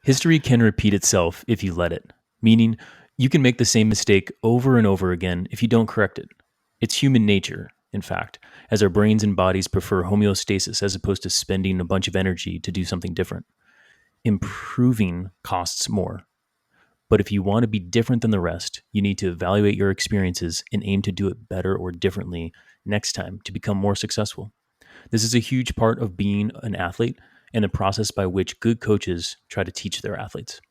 History can repeat itself if you let it, meaning you can make the same mistake over and over again if you don't correct it. It's human nature, in fact, as our brains and bodies prefer homeostasis as opposed to spending a bunch of energy to do something different. Improving costs more. But if you want to be different than the rest, you need to evaluate your experiences and aim to do it better or differently next time to become more successful. This is a huge part of being an athlete and the process by which good coaches try to teach their athletes.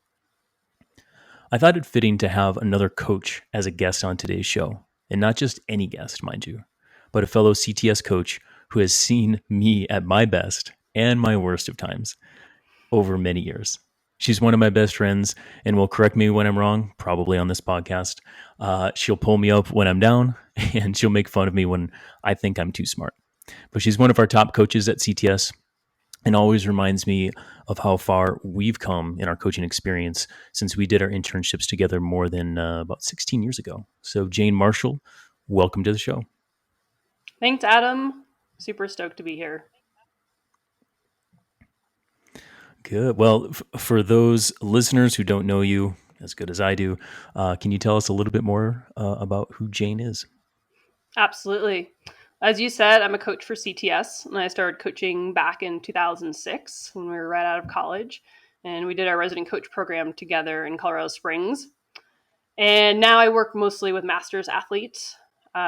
I thought it fitting to have another coach as a guest on today's show, and not just any guest, mind you, but a fellow CTS coach who has seen me at my best and my worst of times over many years. She's one of my best friends and will correct me when I'm wrong, probably on this podcast. She'll pull me up when I'm down, and she'll make fun of me when I think I'm too smart. But she's one of our top coaches at CTS and always reminds me of how far we've come in our coaching experience since we did our internships together more than about 16 years ago. So, Jane Marshall, welcome to the show. Thanks, Adam. Super stoked to be here. Good. Well, for those listeners who don't know you as good as I do, can you tell us a little bit more about who Jane is? Absolutely. As you said, I'm a coach for CTS, and I started coaching back in 2006 when we were right out of college. And we did our resident coach program together in Colorado Springs. And now I work mostly with masters athletes,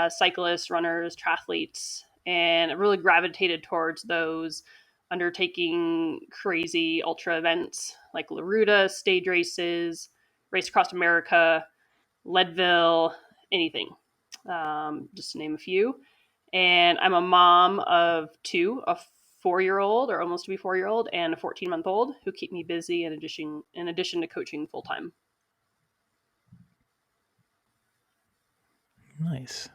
cyclists, runners, triathletes, and I really gravitated towards those undertaking crazy ultra events like La Ruta, stage races, Race Across America, Leadville, anything, just to name a few. And I'm a mom of two, a 4-year-old or almost to be 4-year-old, and a 14-month-old who keep me busy in addition to coaching full time. Nice.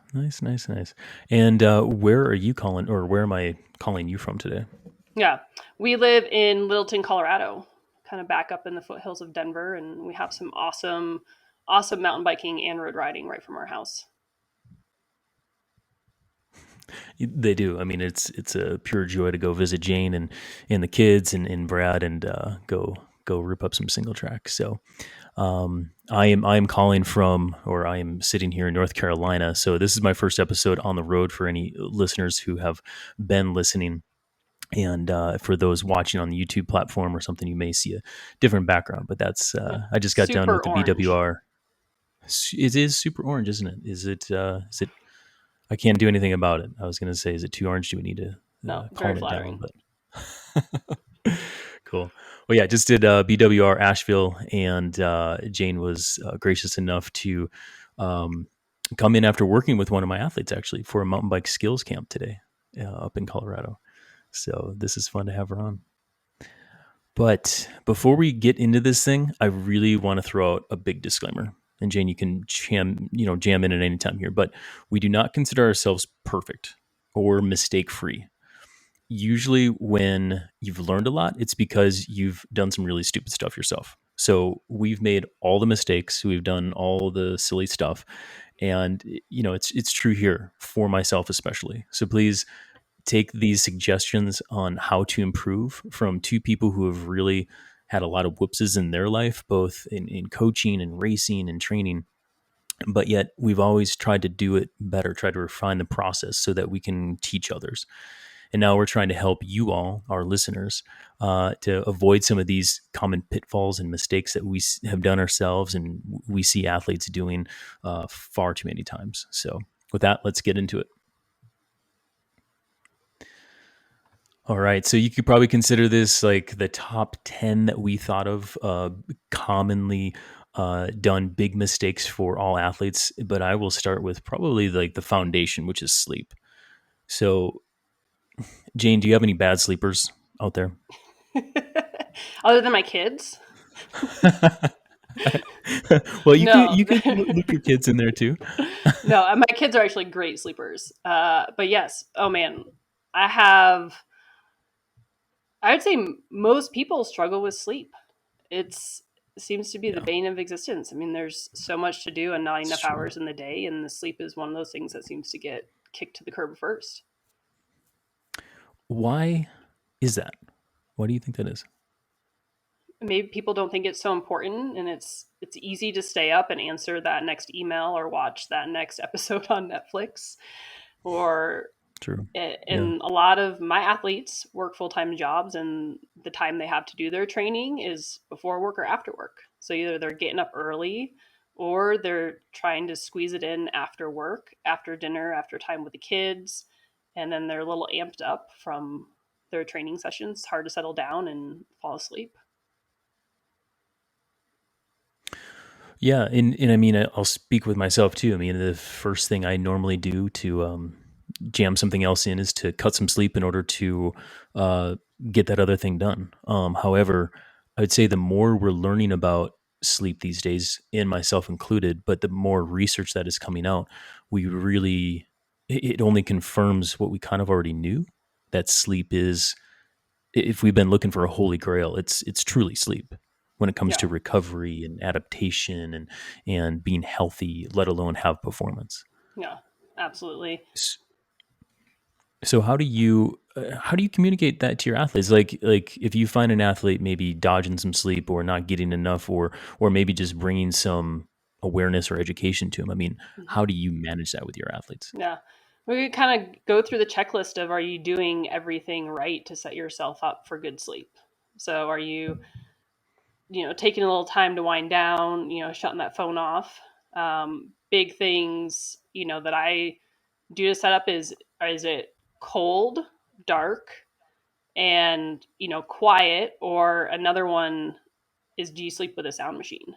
And where are you calling, or where am I calling you from today? Yeah, we live in Littleton, Colorado, kind of back up in the foothills of Denver, and we have some awesome mountain biking and road riding right from our house. They do. I mean, it's a pure joy to go visit Jane and the kids and Brad and go rip up some single tracks. So I am calling from, or I am sitting here in North Carolina. So this is my first episode on the road for any listeners who have been listening. And for those watching on the YouTube platform or something, you may see a different background. But that's I just got done Super with the orange. BWR. It is super orange, isn't it? Is it? Is it? I can't do anything about it. I was going to say, is it too orange? Do we need to No, very calm it down? flattering. But cool. Well, yeah, just did BWR Asheville, and Jane was gracious enough to um, come in after working with one of my athletes actually for a mountain bike skills camp today up in Colorado. So this is fun to have her on. But before we get into this thing, I really want to throw out a big disclaimer. And Jane, you can jam in at any time here, but we do not consider ourselves perfect or mistake free. Usually when you've learned a lot, it's because you've done some really stupid stuff yourself. So we've made all the mistakes, we've done all the silly stuff, and it's true here for myself especially. So please take these suggestions on how to improve from two people who have really had a lot of whoopses in their life, both in coaching and racing and training. But yet we've always tried to do it better, try to refine the process so that we can teach others. And now we're trying to help you all, our listeners, to avoid some of these common pitfalls and mistakes that we have done ourselves and we see athletes doing far too many times. So with that, let's get into it. All right. So you could probably consider this like the top 10 that we thought of commonly done big mistakes for all athletes. But I will start with probably like the foundation, which is sleep. So, Jane, do you have any bad sleepers out there? Other than my kids? Well, No. you can loop your kids in there too. No, my kids are actually great sleepers. But yes, oh man, I have. I would say most people struggle with sleep. It's it seems to be the Yeah, bane of existence. I mean, there's so much to do and not it's enough true. hours in the day, and the sleep is one of those things that seems to get kicked to the curb first. Why is that? Why do you think that is? maybe people don't think it's so important, and it's easy to stay up and answer that next email or watch that next episode on Netflix, or True. Yeah. and a lot of my athletes work full-time jobs, and the time they have to do their training is before work or after work. So either they're getting up early, or they're trying to squeeze it in after work, after dinner, after time with the kids, and then they're a little amped up from their training sessions. It's hard to settle down and fall asleep. Yeah, and I mean, I'll speak with myself too. I mean, the first thing I normally do to jam something else in is to cut some sleep in order to uh, get that other thing done. However, I would say the more we're learning about sleep these days, and myself included, but the more research that is coming out, we really it only confirms what we kind of already knew, that sleep is, if we've been looking for a holy grail, it's truly sleep when it comes Yeah, to recovery and adaptation and being healthy, let alone have performance. yeah, absolutely. S- So how do you communicate that to your athletes? Like if you find an athlete maybe dodging some sleep or not getting enough, or maybe just bringing some awareness or education to them. I mean, Mhm. how do you manage that with your athletes? Yeah. We kind of go through the checklist of, are you doing everything right to set yourself up for good sleep? So are you, taking a little time to wind down, shutting that phone off? Big things, that I do to set up is it cold, dark, and, quiet? Or another one is, do you sleep with a sound machine?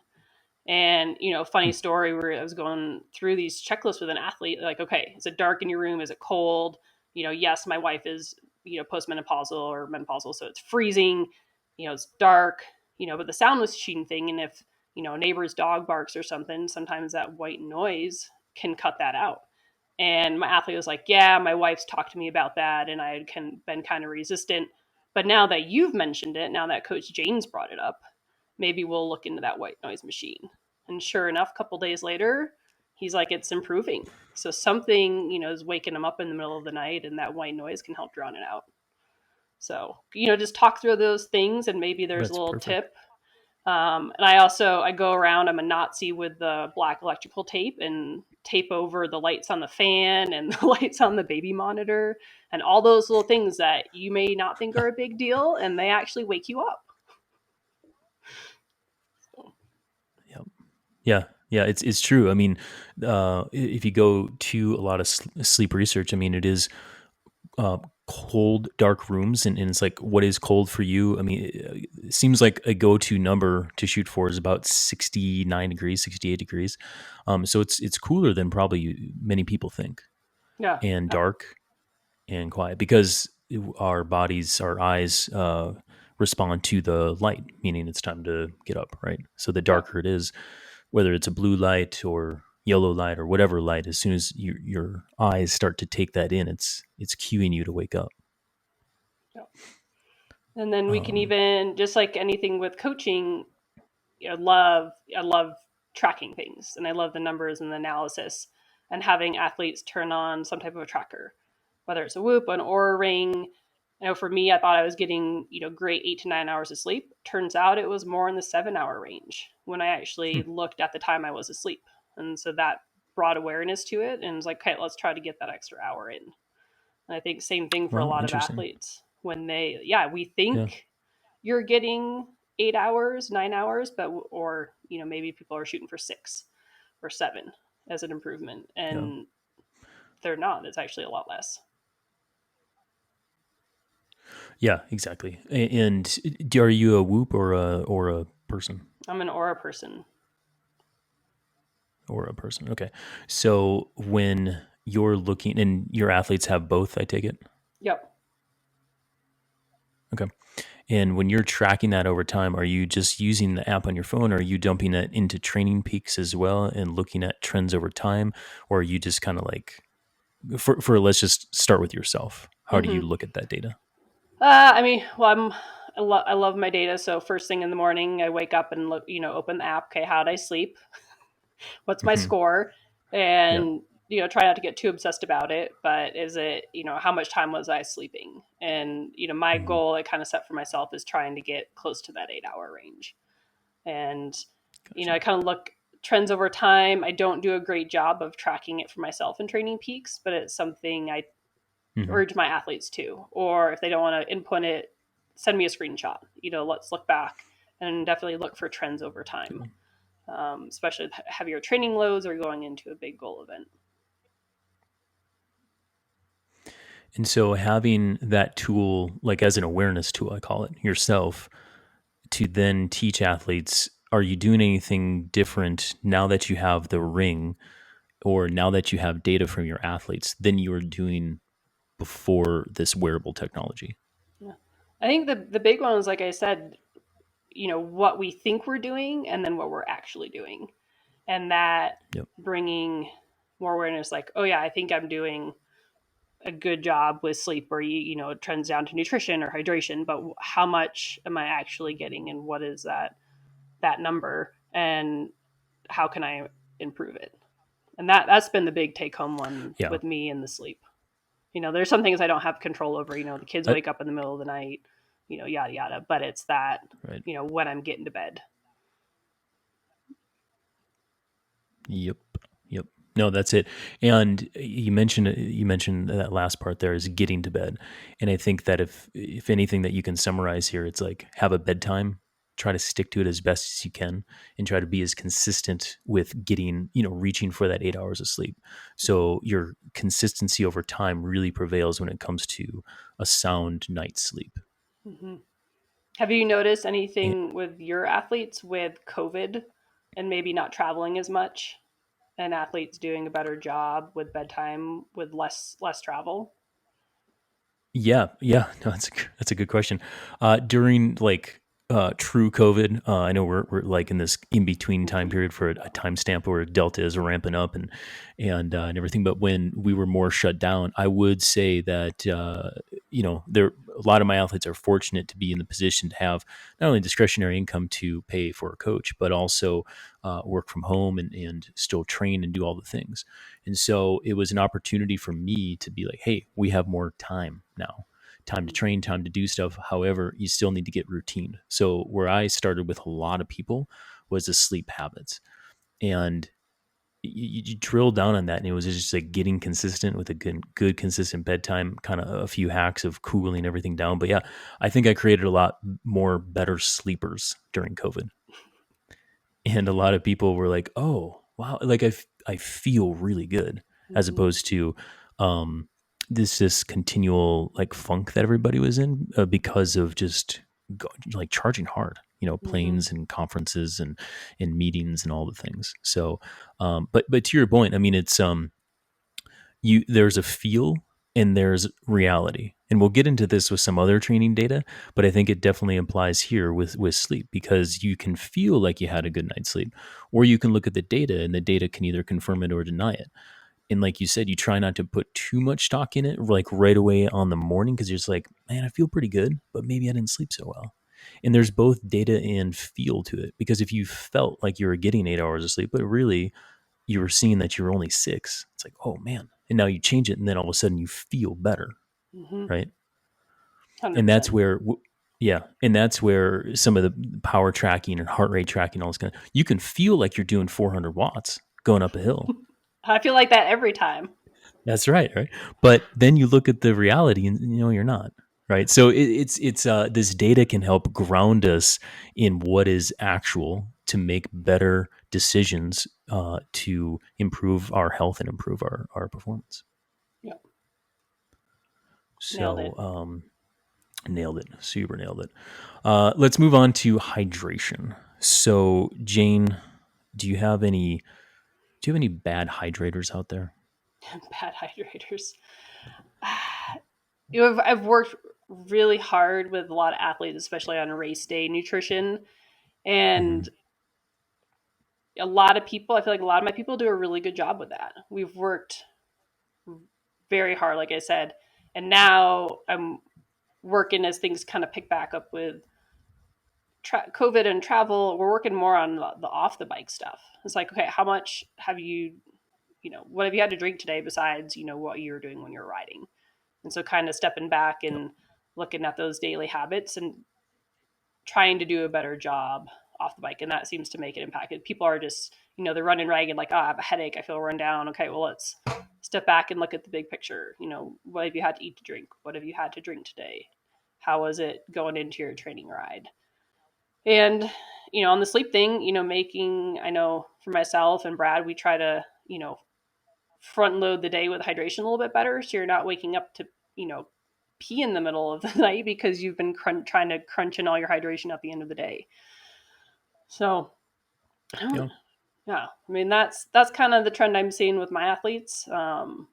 And, funny Hmm. story where I was going through these checklists with an athlete, like, okay, is it dark in your room? Is it cold? Yes, my wife is, postmenopausal or menopausal, so it's freezing, it's dark, but the sound machine thing, and if, a neighbor's dog barks or something, sometimes that white noise can cut that out. And my athlete was like, yeah, my wife's talked to me about that, and I had been kind of resistant. But now that you've mentioned it, now that Coach Jane's brought it up, maybe we'll look into that white noise machine. And sure enough, a couple days later, he's like, it's improving. So something, is waking him up in the middle of the night, and that white noise can help drown it out. So, just talk through those things, and maybe there's a That's little perfect. tip. And I go around. I'm a Nazi with the black electrical tape, and tape over the lights on the fan and the lights on the baby monitor, and all those little things that you may not think are a big deal, and they actually wake you up. So, Yep. Yeah, yeah, it's true. I mean, if you go to a lot of sleep research, I mean, it is uh, cold, dark rooms, and it's like, what is cold for you? I mean, it seems like a go-to number to shoot for is about 69 degrees, 68 degrees. So it's cooler than probably many people think, yeah, and dark and quiet because our bodies, our eyes respond to the light, meaning it's time to get up, right? So the yeah, darker it is, whether it's a blue light or yellow light or whatever light, as soon as your eyes start to take that in, it's cueing you to wake up. yeah. And then we can Um, even, just like anything with coaching, I love tracking things, and I love the numbers and the analysis, and having athletes turn on some type of a tracker, whether it's a Whoop, an Aura Ring. I know for me, I thought I was getting, great 8 to 9 hours of sleep. Turns out it was more in the 7 hour range when I actually hmm, looked at the time I was asleep. And so that brought awareness to it, and was like, okay, let's try to get that extra hour in. And I think same thing for a well, lot of interesting. athletes, when yeah, we Yeah, think you're getting 8 hours, 9 hours, but, or, maybe people are shooting for 6 or 7 as an improvement. yeah, And they're not, it's actually a lot less. yeah, exactly. And are you a whoop or a person I'm an Aura person. or a person? Okay, so when you're looking, and your athletes have both, I take it. Yep. Okay. And when you're tracking that over time, are you just using the app on your phone? Or are you dumping that into Training Peaks as well and looking at trends over time? Or are you just kind of like, for let's just start with yourself. How do you Mm-hmm. look at that data? I mean, well, I love my data. So first thing in the morning, I wake up and look, open the app. Okay, how did I sleep? What's my Hmm. score? Yeah. And try not to get too obsessed about it, but is it, how much time was I sleeping? And, my Hmm. goal I kind of set for myself is trying to get close to that 8 hour range. And, Gotcha. I kind of look trends over time. I don't do a great job of tracking it for myself in Training Peaks, but it's something I Hmm. urge my athletes to. Or if they don't want to input it, send me a screenshot. Let's look back and definitely look for trends over time, Cool. especially with heavier training loads or going into a big goal event. And so having that tool, like as an awareness tool, I call it yourself, to then teach athletes, are you doing anything different now that you have the ring or now that you have data from your athletes than you were doing before this wearable technology? Yeah. I think the big one is, like I said, what we think we're doing and then what we're actually doing. And that Yep. bringing more awareness, like, oh yeah, I think I'm doing a good job with sleep, or it trends down to nutrition or hydration, but how much am I actually getting, and what is that number, and how can I improve it? And that's been the big take home one Yeah. with me in the sleep. There's some things I don't have control over. The kids I, wake up in the middle of the night, yada yada. But it's that, right. when I'm getting to bed. Yep. Yep. No, that's it. And you mentioned that last part there is getting to bed. And I think that if anything that you can summarize here, it's like have a bedtime, try to stick to it as best as you can and try to be as consistent with getting, reaching for that 8 hours of sleep. So your consistency over time really prevails when it comes to a sound night's sleep. Mm-hmm. Have you noticed And anything with your athletes with COVID and maybe not traveling as much, and athletes doing a better job with bedtime with less travel? yeah, yeah, no, that's a good question. During like true COVID, I know we're like in this in between time Mm-hmm. period for a timestamp where Delta is ramping up and everything. But when we were more shut down, I would say that there a lot of my athletes are fortunate to be in the position to have not only discretionary income to pay for a coach, but also work from home and still train and do all the things. And so it was an opportunity for me to be like, hey, we have more time now, time to train, time to do stuff. However, you still need to get routine. So where I started with a lot of people was the sleep habits. And you drill down on that, and it was just like getting consistent with a good consistent bedtime, kind of a few hacks of cooling everything down. But yeah, I think I created a lot more better sleepers during COVID, and a lot of people were like, "Oh, wow!" Like I feel really good as Mm-hmm. opposed to um, this continual like funk that everybody was in because of just like charging hard, Mm-hmm. planes and conferences and meetings and all the things. So, but to your point, I mean, it's you there's a feel and there's reality, and we'll get into this with some other training data, but I think it definitely applies here with sleep, because you can feel like you had a good night's sleep, or you can look at the data and the data can either confirm it or deny it. And like you said, you try not to put too much stock in it like right away on the morning, because you're just like, man, I feel pretty good, but maybe I didn't sleep so well. And there's both data and feel to it, because if you felt like you were getting 8 hours of sleep but really you were seeing that you were only six, it's like, oh man. And now you change it, and then all of a sudden you feel better, Mm-hmm. right? And that's 100%. where, yeah, and that's where some of the power tracking and heart rate tracking, all this kind of, you can feel like you're doing 400 watts going up a hill. I feel like that every time. That's right, right. But then you look at the reality, and you're not, right. So it's this data can help ground us in what is actual to make better decisions to improve our health and improve our performance. Yep. Nailed So it. nailed it, super nailed it. Let's move on to hydration. So Jane, do you have any bad hydrators out there? Bad hydrators. I've worked really hard with a lot of athletes, especially on race day nutrition, Hmm. and a lot of people. I feel like a lot of my people do a really good job with that. We've worked very hard, like I said, and now I'm working as things kind of pick back up with COVID and travel. We're working more on the off the bike stuff. It's like, okay, how much have you? what have you had to drink today besides, what you were doing when you're riding? And so kind of stepping back Yep. and looking at those daily habits and trying to do a better job off the bike. And that seems to make it impacted. People are just, they're running ragged, like, oh, I have a headache. I feel run down. Okay, well, let's step back and look at the big picture. What have you had to eat to drink? What have you had to drink today? How was it going into your training ride? And, on the sleep thing, making, I know for myself and Brad, we try to, front load the day with hydration a little bit better. So you're not waking up to, pee in the middle of the night because you've been trying to crunch in all your hydration at the end of the day. So I don't, Yeah. yeah, I mean, that's kind of the trend I'm seeing with my athletes. So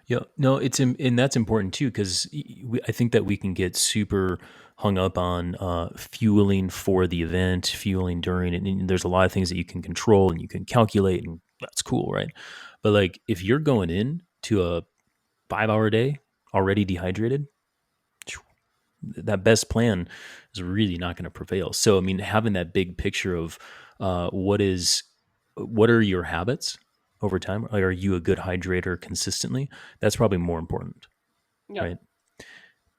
Yeah, no, and that's important too because I think that we can get super hung up on fueling for the event, fueling during it. And there's a lot of things that you can control and you can calculate, and that's cool, right? But like if you're going in to a 5 hour day already dehydrated, that best plan is really not going to prevail. So, I mean, having that big picture of uh, what is, what are your habits over time? Like, are you a good hydrator consistently? That's probably more important, yeah, right?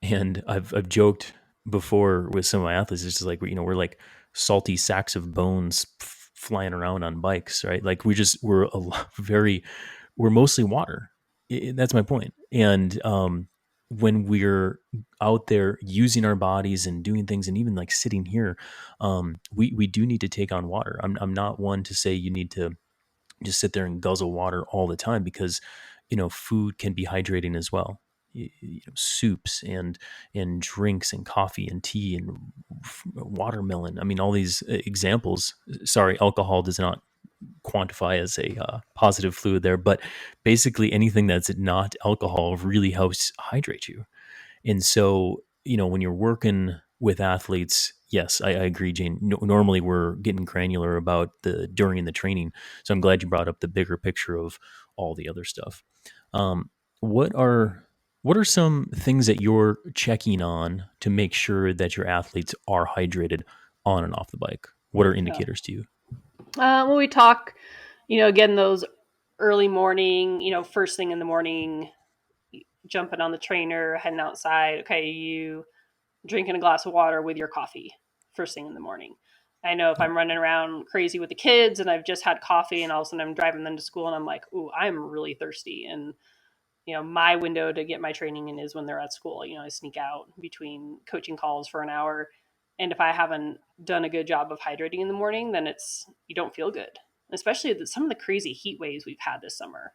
And I've joked before with some of my athletes, it's just like we're like salty sacks of bones flying around on bikes, right? Like we're a very we're mostly water. That's my point. And when we're out there using our bodies and doing things, and even like sitting here, we do need to take on water. I'm not one to say you need to just sit there and guzzle water all the time because food can be hydrating as well. Soups and drinks and coffee and tea and watermelon. I mean, all these examples. Sorry, alcohol does not quantify as a positive fluid there, but basically anything that's not alcohol really helps hydrate you. And so, when you're working with athletes, yes, I agree, Jane. Normally, we're getting granular about the during the training. So I'm glad you brought up the bigger picture of all the other stuff. Um, what are what are some things that you're checking on to make sure that your athletes are hydrated on and off the bike? What are yeah. indicators to you? When we talk, again, those early morning, first thing in the morning, jumping on the trainer, heading outside. Okay, you drinking a glass of water with your coffee first thing in the morning. I know if Yep. I'm running around crazy with the kids and I've just had coffee and all of a sudden I'm driving them to school and I'm like, ooh, I'm really thirsty. And, my window to get my training in is when they're at school. I sneak out between coaching calls for an hour. And if I haven't done a good job of hydrating in the morning, then you don't feel good, especially some of the crazy heat waves we've had this summer.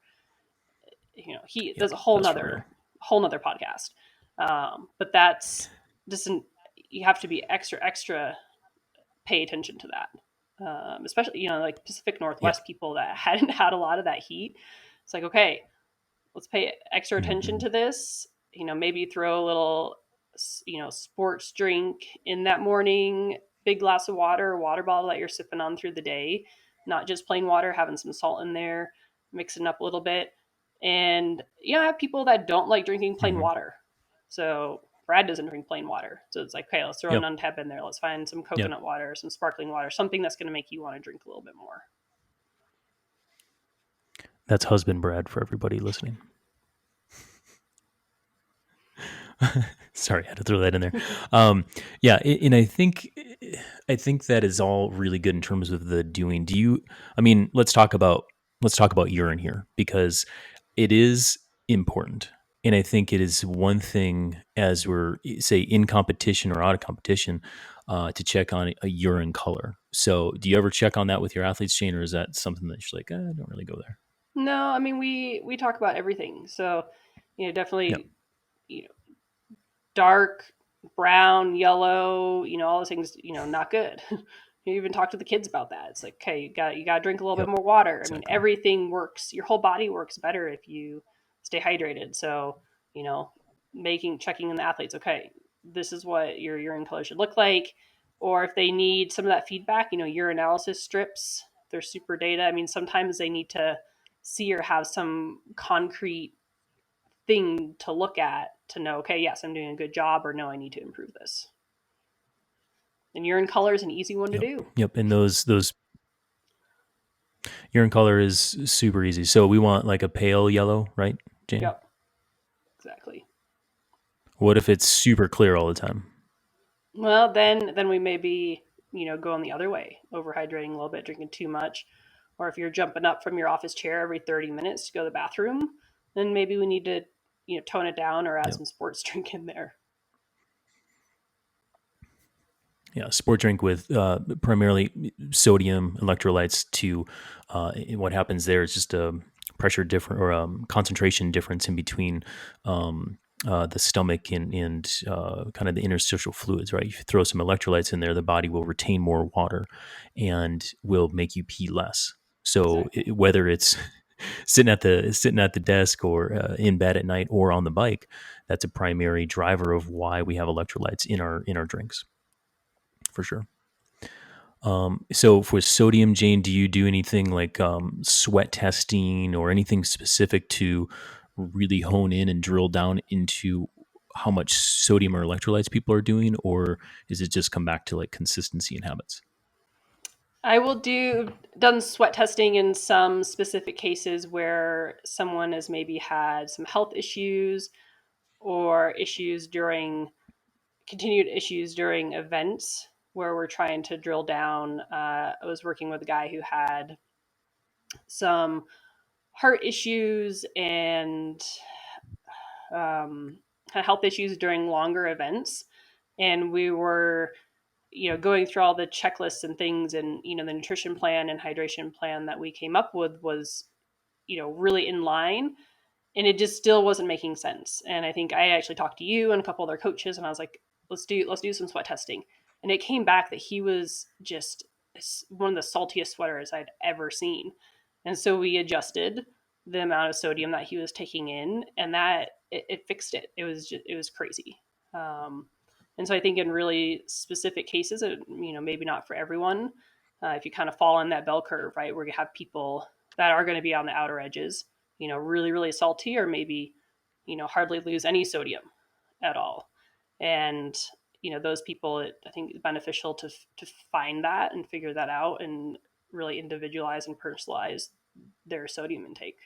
Heat, Yeah, there's a whole that's for real. nother podcast. But that's just you have to be extra pay attention to that. Especially, like Pacific Yeah. Northwest people that hadn't had a lot of that heat. It's like, okay, let's pay extra attention Hmm. to this. Maybe throw a little, sports drink in that morning, big glass of water, water bottle that you're sipping on through the day, not just plain water, having some salt in there, mixing up a little bit. And, I have people that don't like drinking plain Hmm. water. So Brad doesn't drink plain water. So it's like, okay, let's throw an Yep. untap in there. Let's find some Yep. coconut water, some sparkling water, something that's going to make you want to drink a little bit more. That's husband Brad for everybody listening. Sorry, I had to throw that in there. Yeah, and I think that is all really good in terms of the doing. Do you? I mean, let's talk about urine here because it is important, and I think it is one thing as we're say in competition or out of competition to check on a urine color. So, do you ever check on that with your athletes, Shane, or is that something that you're like, I don't really go there? No, I mean we talk about everything. So, Yep. definitely, you know, dark brown, yellow, all those things, not good. You even talk to the kids about that. It's like, okay, you got to drink a little bit Yep. more water. I mean, Exactly. everything works. Your whole body works better if you stay hydrated. So, you know, checking in the athletes. Okay, this is what your urine color should look like. Or if they need some of that feedback, urinalysis strips. They're super data. I mean, sometimes they need to see or have some concrete thing to look at to know, okay, yes, I'm doing a good job, or no, I need to improve this. And urine color is an easy one to Yep. do. Yep. And those urine color is super easy. So we want like a pale yellow, right, Jane? Yep, exactly. What if it's super clear all the time? Well, then we may be, going the other way, overhydrating a little bit, drinking too much. Or if you're jumping up from your office chair every 30 minutes to go to the bathroom, then maybe we need to, tone it down or add Yep. some sports drink in there. Yeah, sport drink with primarily sodium electrolytes. To what happens there is just a pressure different or concentration difference in between the stomach and kind of the interstitial fluids. Right, if you throw some electrolytes in there, the body will retain more water and will make you pee less. So Exactly. whether it's sitting at the desk or in bed at night or on the bike, that's a primary driver of why we have electrolytes in our drinks for sure. So for sodium, Jane, do you do anything like sweat testing or anything specific to really hone in and drill down into how much sodium or electrolytes people are doing, or is it just come back to like consistency and habits? I will do done sweat testing in some specific cases where someone has maybe had some health issues or issues during continued issues during events where we're trying to drill down. I was working with a guy who had some heart issues and kind of health issues during longer events, and we were going through all the checklists and things, and the nutrition plan and hydration plan that we came up with was really in line, and it just still wasn't making sense. And I think I actually talked to you and a couple other coaches, and I was like, let's do some sweat testing. And it came back that he was just one of the saltiest sweaters I'd ever seen. And so we adjusted the amount of sodium that he was taking in, and that it fixed it. It was crazy. Um, and so I think in really specific cases, maybe not for everyone. If you kind of fall in that bell curve, right, where you have people that are going to be on the outer edges, really, really salty, or maybe, hardly lose any sodium at all. And, those people, I think it's beneficial to find that and figure that out and really individualize and personalize their sodium intake.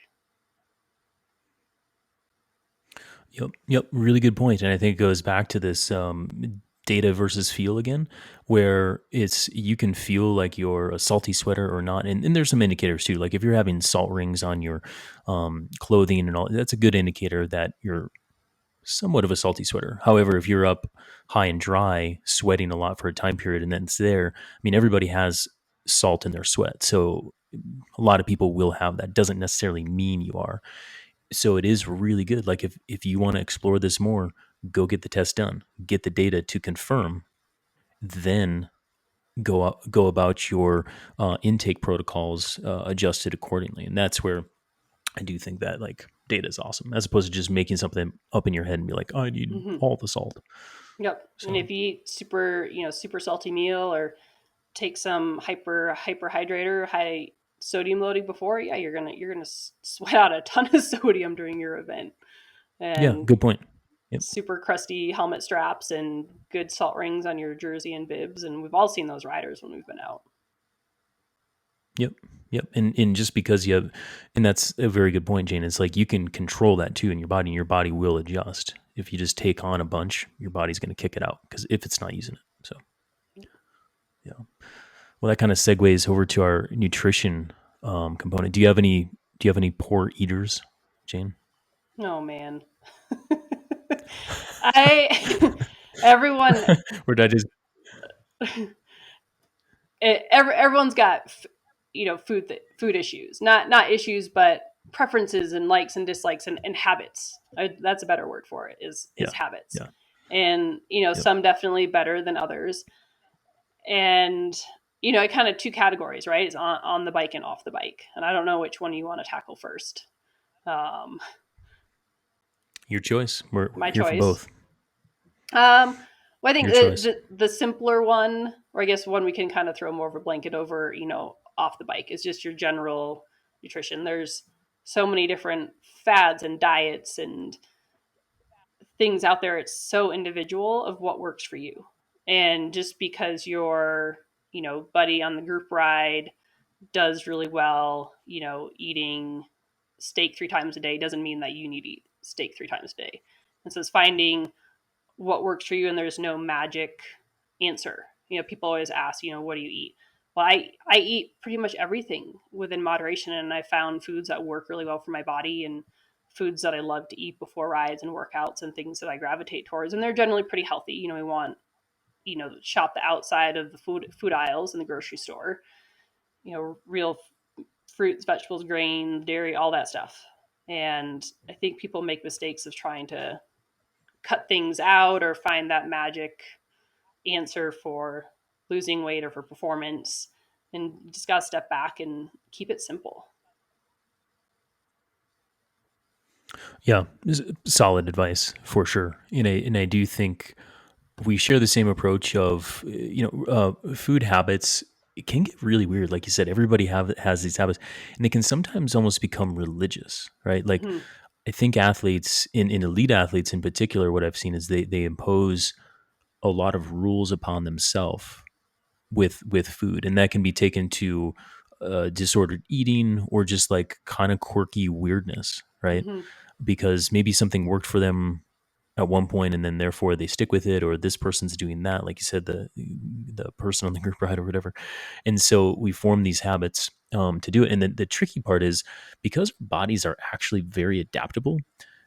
Yep, yep, really good point. And I think it goes back to this data versus feel again, where it's you can feel like you're a salty sweater or not. And there's some indicators too. Like if you're having salt rings on your clothing and all, that's a good indicator that you're somewhat of a salty sweater. However, if you're up high and dry, sweating a lot for a time period, and then it's there, I mean, everybody has salt in their sweat. So a lot of people will have that. Doesn't necessarily mean you are. So it is really good. Like if you want to explore this more, go get the test done, get the data to confirm, then go about your intake protocols adjusted accordingly. And that's where I do think that like data is awesome, as opposed to just making something up in your head and be like, oh, I need Mm-hmm. all the salt. Yep. And So if you eat super salty meal or take some hyperhydrator, high sodium loading before, yeah, you're gonna sweat out a ton of sodium during your event. yeah, And good point. Yep, super crusty helmet straps and good salt rings on your jersey and bibs, and we've all seen those riders when we've been out. yep, yep. And just because you have, and that's a very good point, Jane. It's like you can control that too in your body, and your body will adjust. If you just take on a bunch, your body's going to kick it out because if it's not using it. So yeah. Well, that kind of segues over to our nutrition component. Do you have any poor eaters, Jane? Oh man. I everyone Or did I just everyone's got food issues, not issues, but preferences and likes and dislikes and habits. That's a better word for it, is yeah, habits. yeah, And yep, some definitely better than others. And it kind of two categories, right? It's on the bike and off the bike, and I don't know which one you want to tackle first. um, your choice. We're my here for choice. both. Well, I think Your choice. the simpler one, or I guess one we can kind of throw more of a blanket over, off the bike, is just your general nutrition. There's so many different fads and diets and things out there. It's so individual of what works for you. And just because your, buddy on the group ride does really well, eating steak 3 times a day doesn't mean that you need to eat steak 3 times a day. And so it's finding what works for you, and there's no magic answer. People always ask, what do you eat? Well, I eat pretty much everything within moderation, and I found foods that work really well for my body, and foods that I love to eat before rides and workouts, and things that I gravitate towards, and they're generally pretty healthy. We want, shop the outside of the food aisles in the grocery store, real fruits, vegetables, grain, dairy, all that stuff. And I think people make mistakes of trying to cut things out or find that magic answer for losing weight or for performance. And you just got to step back and keep it simple. Yeah, solid advice for sure. And I do think we share the same approach of food habits. It can get really weird, like you said. Everybody has these habits, and they can sometimes almost become religious, right? Like Mm-hmm. I think athletes, in elite athletes in particular, what I've seen is they impose a lot of rules upon themselves with food, and that can be taken to disordered eating or just like kind of quirky weirdness, right? Mm-hmm. Because maybe something worked for them at one point and then therefore they stick with it, or this person's doing that, like you said, the person on the group ride or whatever. And so we form these habits to do it. And then the tricky part is, because our bodies are actually very adaptable,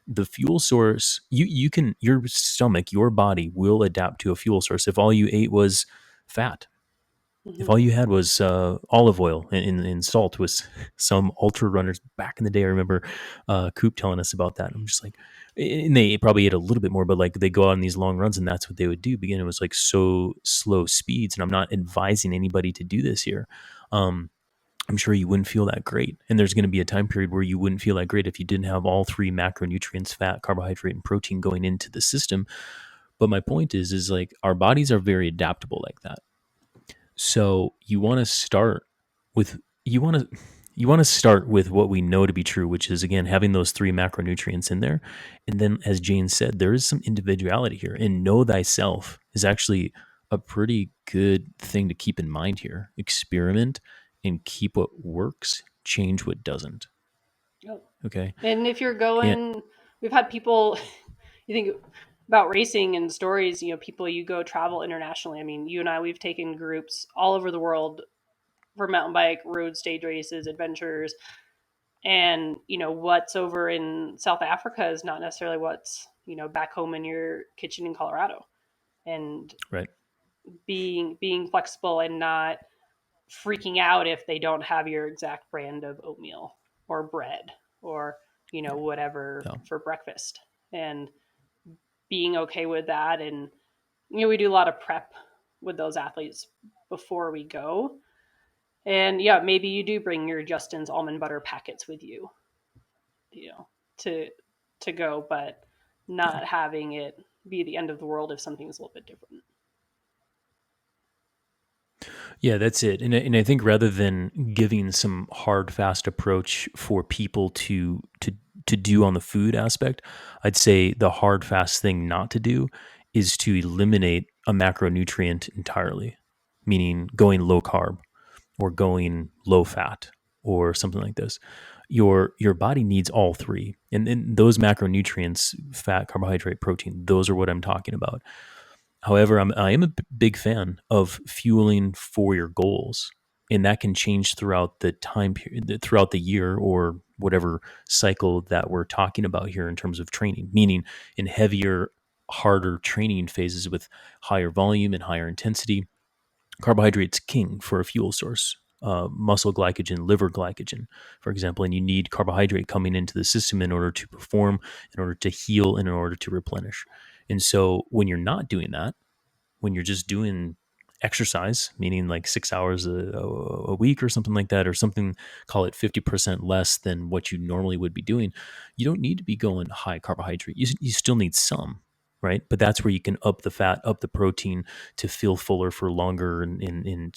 the fuel source, you can, your stomach, your body will adapt to a fuel source. If all you ate was fat, if Mm-hmm. all you had was olive oil and salt, was some ultra runners back in the day. I remember Coop telling us about that. I'm just like, and they probably ate a little bit more, but like they go out on these long runs and that's what they would do. Begin, it was like so slow speeds. And I'm not advising anybody to do this here. Um, I'm sure you wouldn't feel that great. And there's going to be a time period where you wouldn't feel that great if you didn't have all three macronutrients, fat, carbohydrate, and protein going into the system. But my point is like our bodies are very adaptable like that. So you want to start with you want to start with what we know to be true, which is again having those three macronutrients in there. And then as Jane said, there is some individuality here. And know thyself is actually a pretty good thing to keep in mind here. Experiment and keep what works, change what doesn't. Yep. Okay. And if you're And going, we've had people, you think about racing and stories, people you go travel internationally. I mean, you and I, we've taken groups all over the world for mountain bike, road stage races, adventures. And, what's over in South Africa is not necessarily what's, back home in your kitchen in Colorado. And right. being flexible and not freaking out if they don't have your exact brand of oatmeal or bread or whatever Yeah. for breakfast, and being okay with that. And we do a lot of prep with those athletes before we go. And yeah, maybe you do bring your Justin's almond butter packets with you, you know to go, but Yeah. not having it be the end of the world if something's a little bit different. Yeah, that's it. And I think rather than giving some hard, fast approach for people to do on the food aspect, I'd say the hard, fast thing not to do is to eliminate a macronutrient entirely, meaning going low carb or going low fat or something like this. Your body needs all three. And those macronutrients, fat, carbohydrate, protein, those are what I'm talking about. However, I am a big fan of fueling for your goals, and that can change throughout the time period, throughout the year, or whatever cycle that we're talking about here in terms of training. Meaning, in heavier, harder training phases with higher volume and higher intensity, carbohydrates king for a fuel source. Muscle glycogen, liver glycogen, for example, and you need carbohydrate coming into the system in order to perform, in order to heal, and in order to replenish. And so, when you're not doing that, when you're just doing exercise, meaning like 6 hours a week or something like that, or something, call it 50% less than what you normally would be doing, you don't need to be going high carbohydrate. You still need some, right? But that's where you can up the fat, up the protein to feel fuller for longer and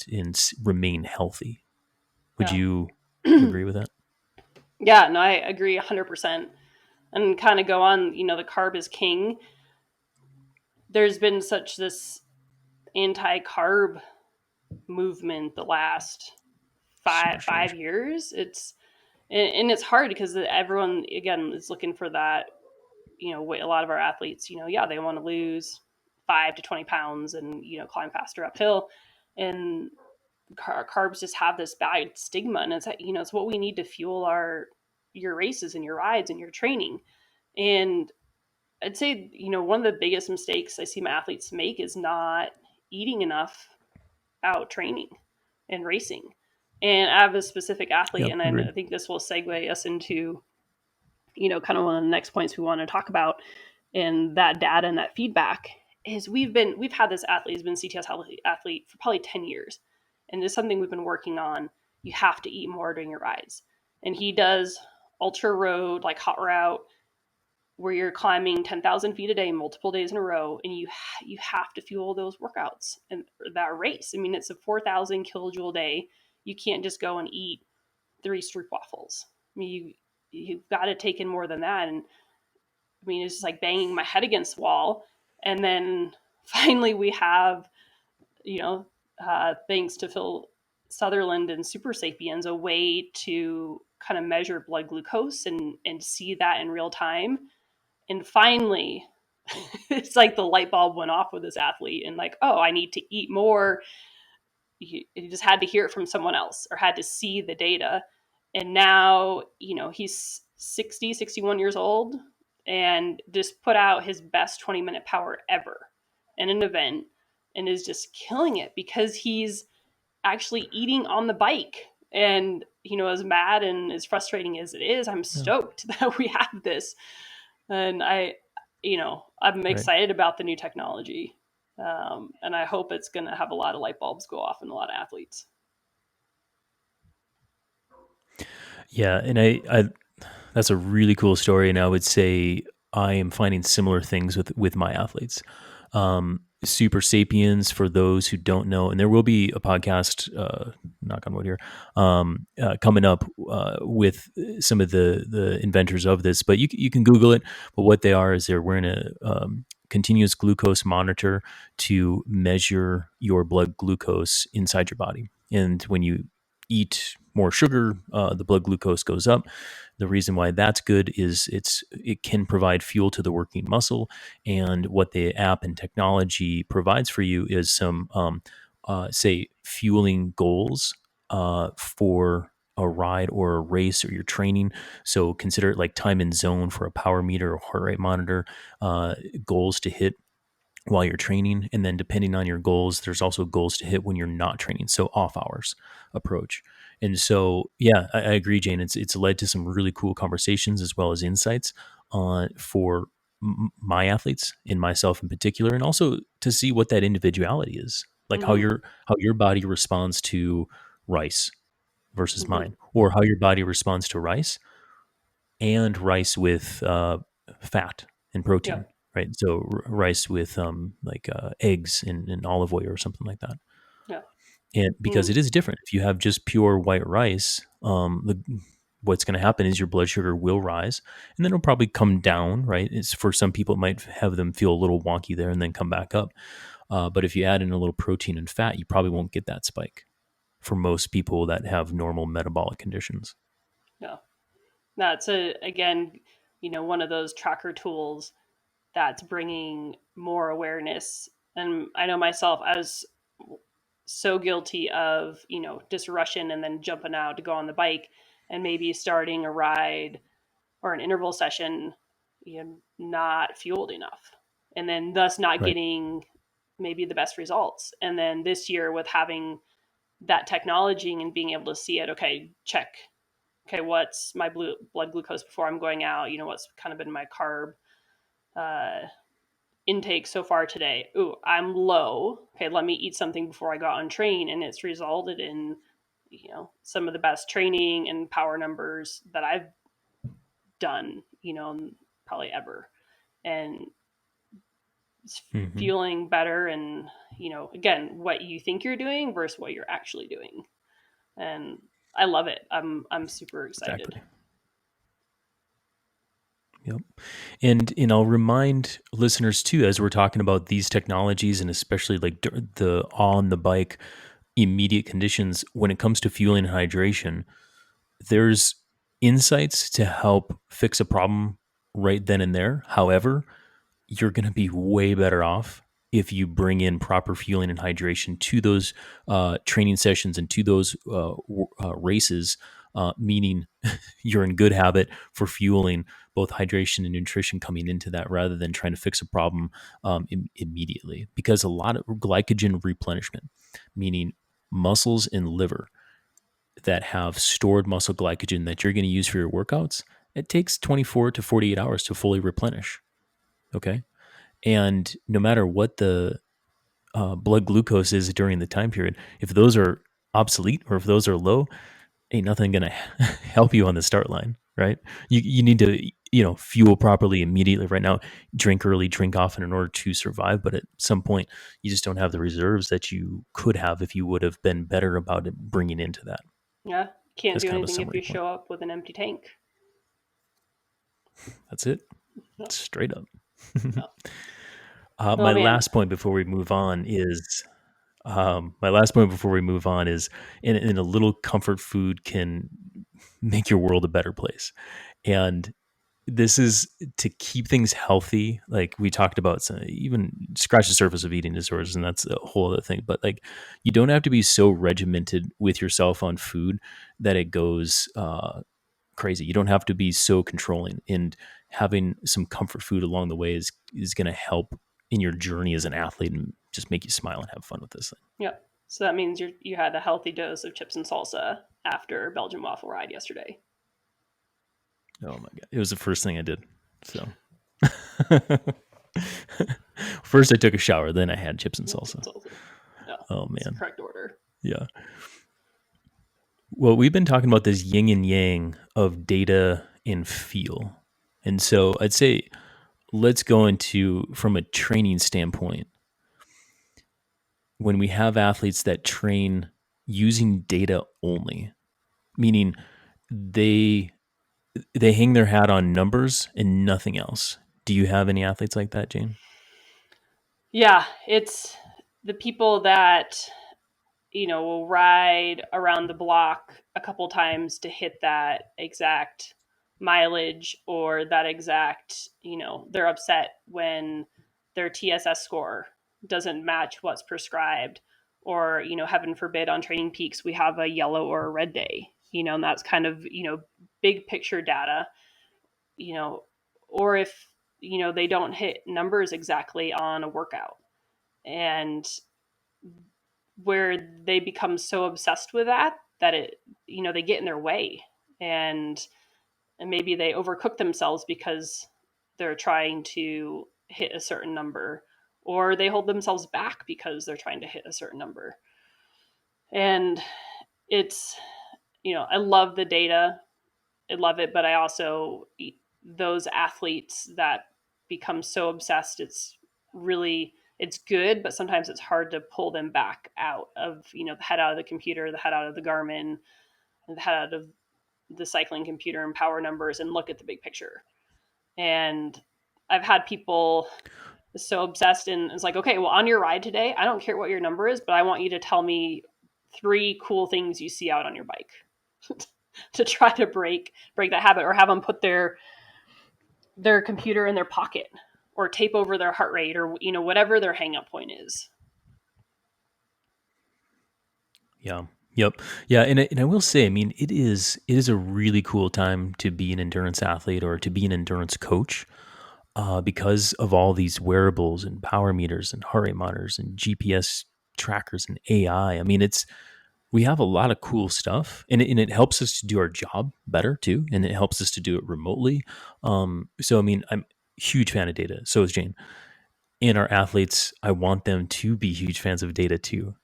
remain healthy. Would Yeah. you agree with that? Yeah, no, I agree 100%. And kind of go on, the carb is king. There's been such this anti-carb movement the last Super five strange. years. And it's hard because everyone again is looking for that. A lot of our athletes, yeah, they want to lose 5 to 20 pounds and climb faster uphill, and carbs just have this bad stigma, and it's what we need to fuel your races and your rides and your training. And I'd say one of the biggest mistakes I see my athletes make is not eating enough out training and racing. And I have a specific athlete, Yep, and I agreed. think this will segue us into kind of one of the next points we want to talk about, and that data and that feedback is we've had this athlete who's been CTS athlete for probably 10 years, and it's something we've been working on. You have to eat more during your rides, and he does ultra road, like hot route, where you're climbing 10,000 feet a day multiple days in a row, and you have to fuel those workouts and that race. I mean, it's a 4,000 kilojoule day. You can't just go and eat 3 waffles. I mean, you've got to take in more than that. And I mean, it's just like banging my head against the wall. And then finally, we have, you know, thanks to Phil Sutherland and Super Sapiens, a way to kind of measure blood glucose and see that in real time. And finally, it's like the light bulb went off with this athlete, and like, oh, I need to eat more. He just had to hear it from someone else or had to see the data. And now, he's 60, 61 years old and just put out his best 20-minute power ever in an event, and is just killing it because he's actually eating on the bike. And, as mad and as frustrating as it is, I'm Yeah, stoked that we have this. And I'm right. excited about the new technology. And I hope it's going to have a lot of light bulbs go off in a lot of athletes. Yeah, and I that's a really cool story, and I would say I am finding similar things with my athletes. Super Sapiens, for those who don't know, and there will be a podcast, knock on wood here, coming up with some of the inventors of this. But you can Google it. But what they are is they're wearing a continuous glucose monitor to measure your blood glucose inside your body, and when you eat more sugar, the blood glucose goes up. The reason why that's good is it can provide fuel to the working muscle, and what the app and technology provides for you is some, say, fueling goals for a ride or a race or your training. So consider it like time and zone for a power meter or heart rate monitor, uh, goals to hit while you're training, and then depending on your goals, there's also goals to hit when you're not training, so off hours approach. And so yeah, I agree, Jane. It's led to some really cool conversations as well as insights for my athletes and myself in particular, and also to see what that individuality is, like Mm-hmm. how your body responds to rice versus Mm-hmm. mine, or how your body responds to rice and rice with fat and protein, Yep. right? So rice with like eggs and olive oil or something like that. Yeah. And because Mm. it is different, if you have just pure white rice, what's going to happen is your blood sugar will rise, and then it'll probably come down, right? It's for some people, it might have them feel a little wonky there and then come back up. But if you add in a little protein and fat, you probably won't get that spike for most people that have normal metabolic conditions. Yeah. That's again, one of those tracker tools that's bringing more awareness. And I know myself, I was so guilty of, just rushing and then jumping out to go on the bike and maybe starting a ride or an interval session, not fueled enough, and then thus not Right. getting maybe the best results. And then this year, with having that technology and being able to see it, okay, check, okay, what's my blood glucose before I'm going out? What's kind of been my carb uh, intake so far today? Ooh, I'm low. Okay, let me eat something before I go out and train, and it's resulted in some of the best training and power numbers that I've done, probably ever. And it's Hmm. feeling better, and again, what you think you're doing versus what you're actually doing. And I love it. I'm super excited. Exactly. Yep. And I'll remind listeners too, as we're talking about these technologies and especially like the on the bike immediate conditions when it comes to fueling and hydration, there's insights to help fix a problem right then and there. However, you're going to be way better off if you bring in proper fueling and hydration to those training sessions and to those races, meaning you're in good habit for fueling both hydration and nutrition coming into that rather than trying to fix a problem immediately. Because a lot of glycogen replenishment, meaning muscles and liver that have stored muscle glycogen that you're going to use for your workouts, it takes 24 to 48 hours to fully replenish. Okay. And no matter what the blood glucose is during the time period, if those are obsolete or if those are low, ain't nothing going to help you on the start line, right? You need to, fuel properly immediately. Right now, drink early, drink often in order to survive. But at some point, you just don't have the reserves that you could have if you would have been better about it bringing into that. Yeah, can't That's do kind of a anything if summary you point. show up with an empty tank. That's it. Yeah. Straight up. Yeah. Oh My man. last point before we move on is my last point before we move on is in a little comfort food can make your world a better place. And this is to keep things healthy. Like we talked about, even scratch the surface of eating disorders, and that's a whole other thing. But like, you don't have to be so regimented with yourself on food that it goes crazy. You don't have to be so controlling, and having some comfort food along the way is going to help in your journey as an athlete and just make you smile and have fun with this thing. Yeah. So that means you had a healthy dose of chips and salsa after Belgian waffle ride yesterday. Oh my god, it was the first thing I did. So first I took a shower, then I had chips and Chips salsa. and salsa. Yeah, Oh it's the man, correct order. yeah. Well, we've been talking about this yin and yang of data and feel, and so I'd say let's go into from a training standpoint. When we have athletes that train using data only, meaning they they hang their hat on numbers and nothing else. Do you have any athletes like that, Jane? Yeah, it's the people that will ride around the block a couple times to hit that exact mileage or that exact, they're upset when their TSS score doesn't match what's prescribed. Or, heaven forbid, on Training Peaks, we have a yellow or a red day, and that's kind of, big picture data, you know, or if, they don't hit numbers exactly on a workout. And where they become so obsessed with that it they get in their way, and maybe they overcook themselves because they're trying to hit a certain number, or they hold themselves back because they're trying to hit a certain number. And it's I love the data, I love it, but I also those athletes that become so obsessed, it's good, but sometimes it's hard to pull them back out of the head out of the computer, the head out of the Garmin, and the head out of the cycling computer and power numbers and look at the big picture. And I've had people so obsessed, and it's like, okay, well, on your ride today, I don't care what your number is, but I want you to tell me 3 cool things you see out on your bike. To try to break that habit, or have them put their computer in their pocket, or tape over their heart rate, or whatever their hang up point is. Yeah. Yep. Yeah. And I will say, I mean, it is a really cool time to be an endurance athlete or to be an endurance coach because of all these wearables and power meters and heart rate monitors and GPS trackers and AI. I mean, we have a lot of cool stuff, and it helps us to do our job better too, and it helps us to do it remotely. So I mean, I'm a huge fan of data. So is Jane. And our athletes, I want them to be huge fans of data too,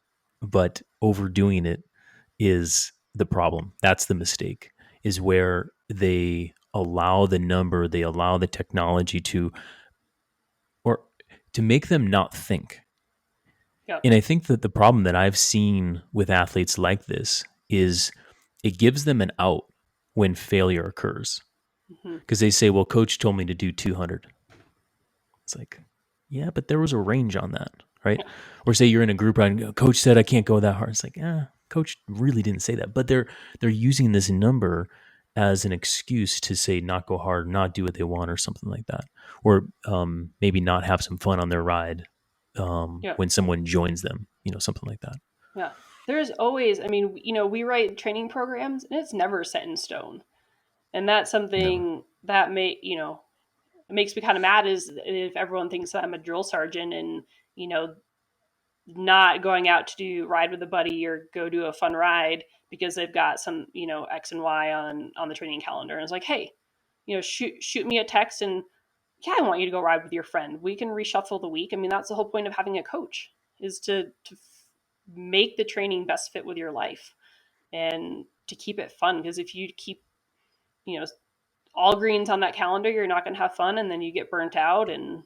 but overdoing it is the problem. That's the mistake. Is where they allow the number, they allow the technology or to make them not think. Yep. And I think that the problem that I've seen with athletes like this is it gives them an out when failure occurs. Hmm. because they say, well, coach told me to do 200. It's like, yeah, but there was a range on that, right? Yeah. Or say you're in a group ride, coach said I can't go that hard. It's like, coach really didn't say that, but they're using this number as an excuse to say not go hard, not do what they want, or something like that, or maybe not have some fun on their ride Yeah. when someone joins them, something like that. Yeah. There's always, I mean, we write training programs and it's never set in stone. And that's Never. something that it makes me kind of mad is if everyone thinks that I'm a drill sergeant and, you know, not going out to do ride with a buddy or go do a fun ride because they've got some, X and Y on the training calendar. And it's like, hey, shoot me a text and yeah, I want you to go ride with your friend. We can reshuffle the week. I mean, that's the whole point of having a coach is to make the training best fit with your life and to keep it fun. Because if you keep, you know, all greens on that calendar, you're not going to have fun, and then you get burnt out and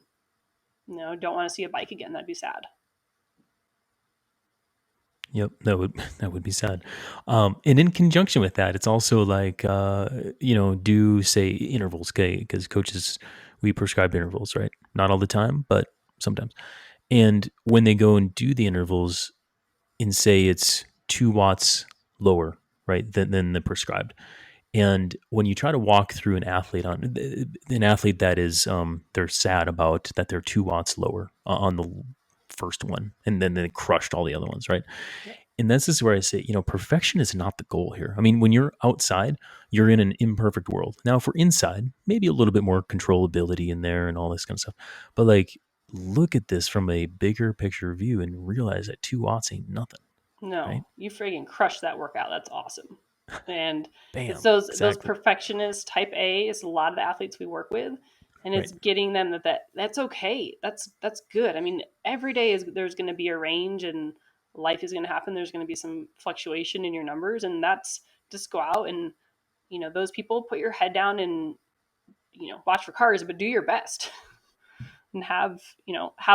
don't want to see a bike again. That'd be sad. Yep, that would be sad. And in conjunction with that, it's also like do say intervals, okay? Because coaches we prescribe intervals, right? Not all the time, but sometimes. And when they go and do the intervals, and say it's 2 watts lower, right, than the prescribed. And when you try to walk through an athlete that is they're sad about that they're 2 watts lower on the first one, and then they crushed all the other ones, right? Yeah. And this is where I say, perfection is not the goal here. I mean, when you're outside, you're in an imperfect world. Now, if we're inside, maybe a little bit more controllability in there and all this kind of stuff. But like, look at this from a bigger picture view and realize that 2 watts ain't nothing, right? No, you friggin' crushed that workout. That's awesome. And it's Bam, those exactly, perfectionists type A is a lot of the athletes we work with. And right. it's getting them that's okay. That's good. I mean, every day is there's gonna be a range and life is gonna happen. There's gonna be some fluctuation in your numbers and that's just go out and those people put your head down and watch for cars, but do your best and have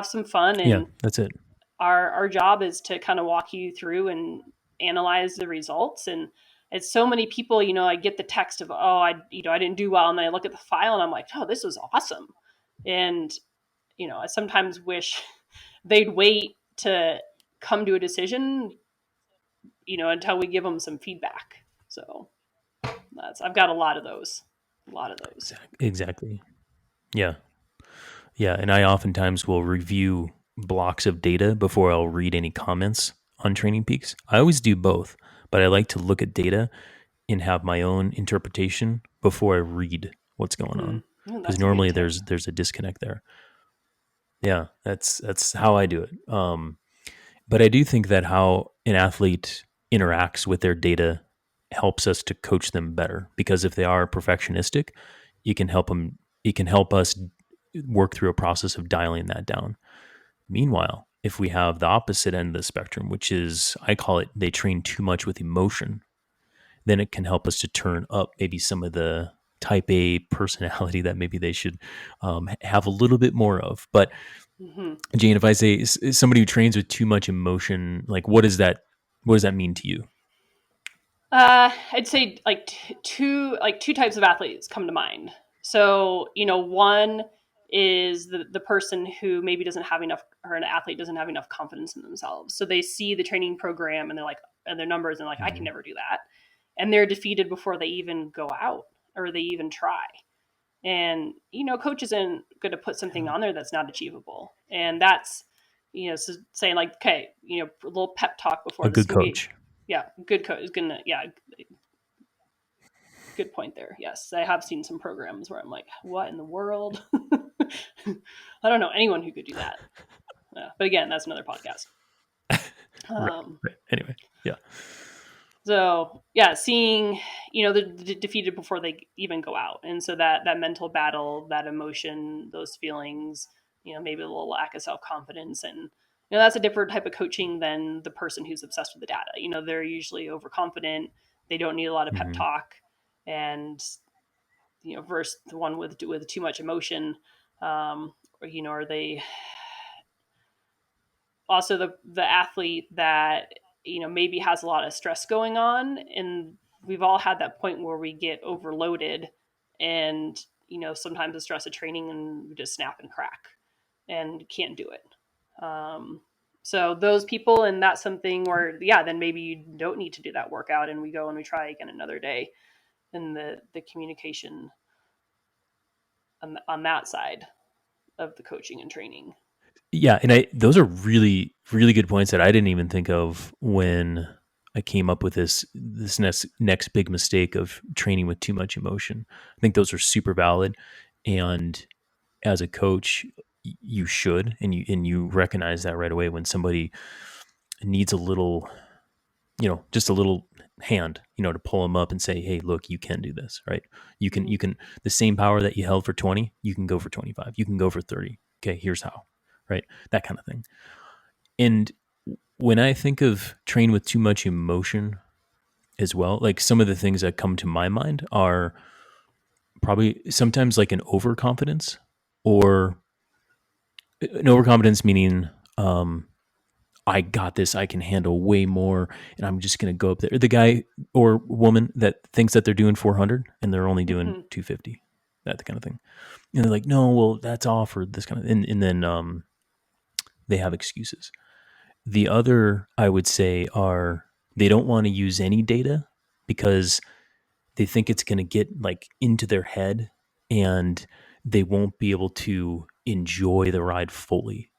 some fun Yeah, and that's it. our job is to kind of walk you through and analyze the results and it's so many people I get the text of I didn't do well and then I look at the file and I'm like oh this was awesome and I sometimes wish they'd wait to come to a decision until we give them some feedback so that's I've got a lot of those. Exactly. Yeah, yeah. And I oftentimes will review blocks of data before I'll read any comments on Training Peaks. I always do both, but I like to look at data and have my own interpretation before I read what's going Hmm. on, Oh, because that's a good normally tip. there's a disconnect there. Yeah, that's how I do it. But I do think that how an athlete interacts with their data helps us to coach them better, because if they are perfectionistic, you can help them. It can help us work through a process of dialing that down. Meanwhile, if we have the opposite end of the spectrum, which is I call it they train too much with emotion, then it can help us to turn up maybe some of the type A personality that maybe they should have a little bit more of. But Hmm. Jane, if I say somebody who trains with too much emotion, like what does that mean to you? I'd say like two types of athletes come to mind. So one is the person who maybe doesn't have enough, or an athlete doesn't have enough confidence in themselves. So they see the training program and they're like, and their numbers and like, I can Mm-hmm. never do that, and they're defeated before they even go out or they even try. And coach isn't going to put something Yeah. on there that's not achievable, and that's so saying like, okay, a little pep talk before A this is good gonna be, coach. yeah, good coach is gonna, yeah, good point there. Yes, I have seen some programs where I'm like, what in the world? I don't know anyone who could do that. But again, that's another podcast. Right. Um, Right. Anyway. Yeah. so yeah, seeing the defeated before they even go out, and so that mental battle, that emotion, those feelings, maybe a little lack of self confidence, and that's a different type of coaching than the person who's obsessed with the data. They're usually overconfident. They don't need a lot of pep Mm-hmm. talk, and versus the one with too much emotion, or they also the athlete that maybe has a lot of stress going on, and we've all had that point where we get overloaded and sometimes the stress of training and we just snap and crack and can't do it. So those people, and that's something where, yeah, then maybe you don't need to do that workout, and we go and we try again another day. And the communication on that side of the coaching and training. Yeah, and those are really really good points that I didn't even think of when I came up with this next big mistake of training with too much emotion. I think those are super valid, and as a coach, you should, and you recognize that right away when somebody needs a little, just a little hand, to pull them up and say, hey, look, you can do this, right? Mm-hmm. You can, the same power that you held for 20, you can go for 25, you can go for 30. Okay, here's how, right? That kind of thing. And when I think of train with too much emotion as well, like some of the things that come to my mind are probably sometimes like an overconfidence, or an overconfidence meaning, I got this, I can handle way more, and I'm just going to go up there. The guy or woman that thinks that they're doing 400 and they're only doing Mm-hmm. 250, that kind of thing. And they're like, no, well, that's offered this kind of, and then they have excuses. The other, I would say, are they don't want to use any data because they think it's going to get like into their head, and they won't be able to enjoy the ride fully.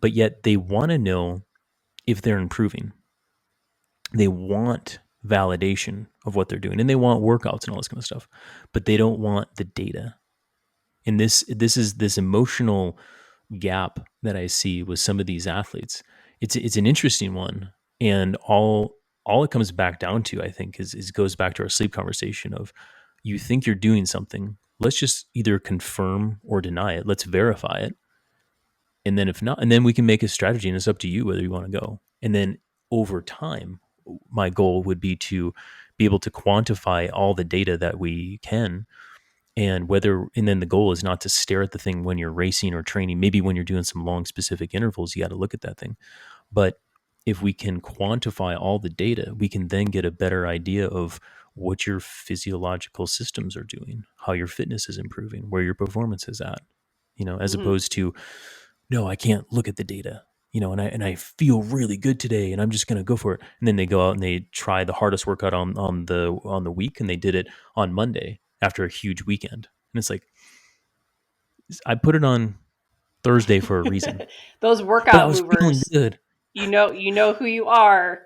But yet they want to know if they're improving. They want validation of what they're doing, and they want workouts and all this kind of stuff, but they don't want the data. And this is this emotional gap that I see with some of these athletes. It's an interesting one, and all it comes back down to, I think, is goes back to our sleep conversation of, you think you're doing something. Let's just either confirm or deny it. Let's verify it, and then if not, and then we can make a strategy, and it's up to you whether you want to go. And then over time, my goal would be to be able to quantify all the data that we can, and whether, and then the goal is not to stare at the thing when you're racing or training. Maybe when you're doing some long specific intervals, you got to look at that thing. But if we can quantify all the data, we can then get a better idea of what your physiological systems are doing, how your fitness is improving, where your performance is at, as Mm-hmm. opposed to, no, I can't look at the data, and I feel really good today, and I'm just going to go for it. And then they go out and they try the hardest workout on the week, and they did it on Monday after a huge weekend. And it's like, I put it on Thursday for a reason, Those but I workout was feeling movers, good. you know who you are.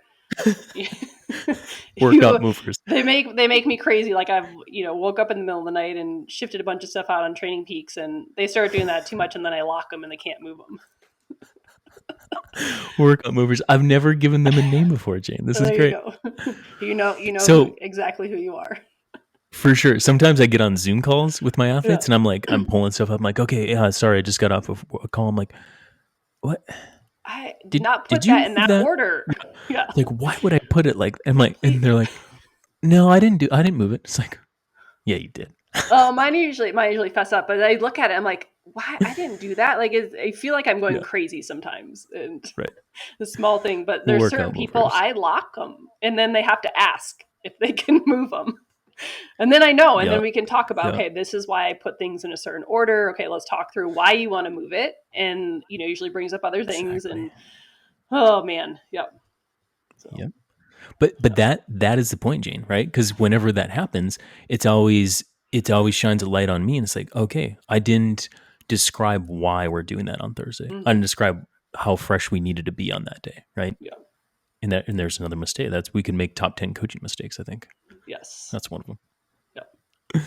Workout you movers. they make me crazy. Like I've woke up in the middle of the night and shifted a bunch of stuff out on Training Peaks, and they start doing that too much, and then I lock them and they can't move them. Workout movers. I've never given them a name before, Jane. This So is there you great. go. You know who So exactly who you are. for sure, sometimes I get on Zoom calls with my athletes, and I'm pulling stuff up. I'm like, okay, yeah, sorry, I just got off of a call. I'm like, what? I did Did not did put you that in move that that? order. Yeah. Yeah. Like, why would I put it like? I'm like, and they're like, no, I didn't move it. It's like, yeah, you did. Oh, mine usually fess up, but I look at it, I'm like, why I didn't do that? Like, I feel like I'm going Yeah, crazy sometimes, and right. the small thing. But there's certain Workout people movers. I lock them, and then they have to ask if they can move them, and then I know, and then Yeah, we can talk about, yeah, okay, this is why I put things in a certain order. Okay, let's talk through why you want to move it, and usually brings up other things, exactly. and oh man, yep. So Yep. But yeah. that is the point, Jane, right? Because whenever that happens, it always shines a light on me, and it's like, okay, I didn't describe why we're doing that on Thursday. I Mm-hmm. didn't describe how fresh we needed to be on that day, right? Yeah. And there's another mistake. That's, we can make top 10 coaching mistakes. I think Yes. that's one of them. Yeah.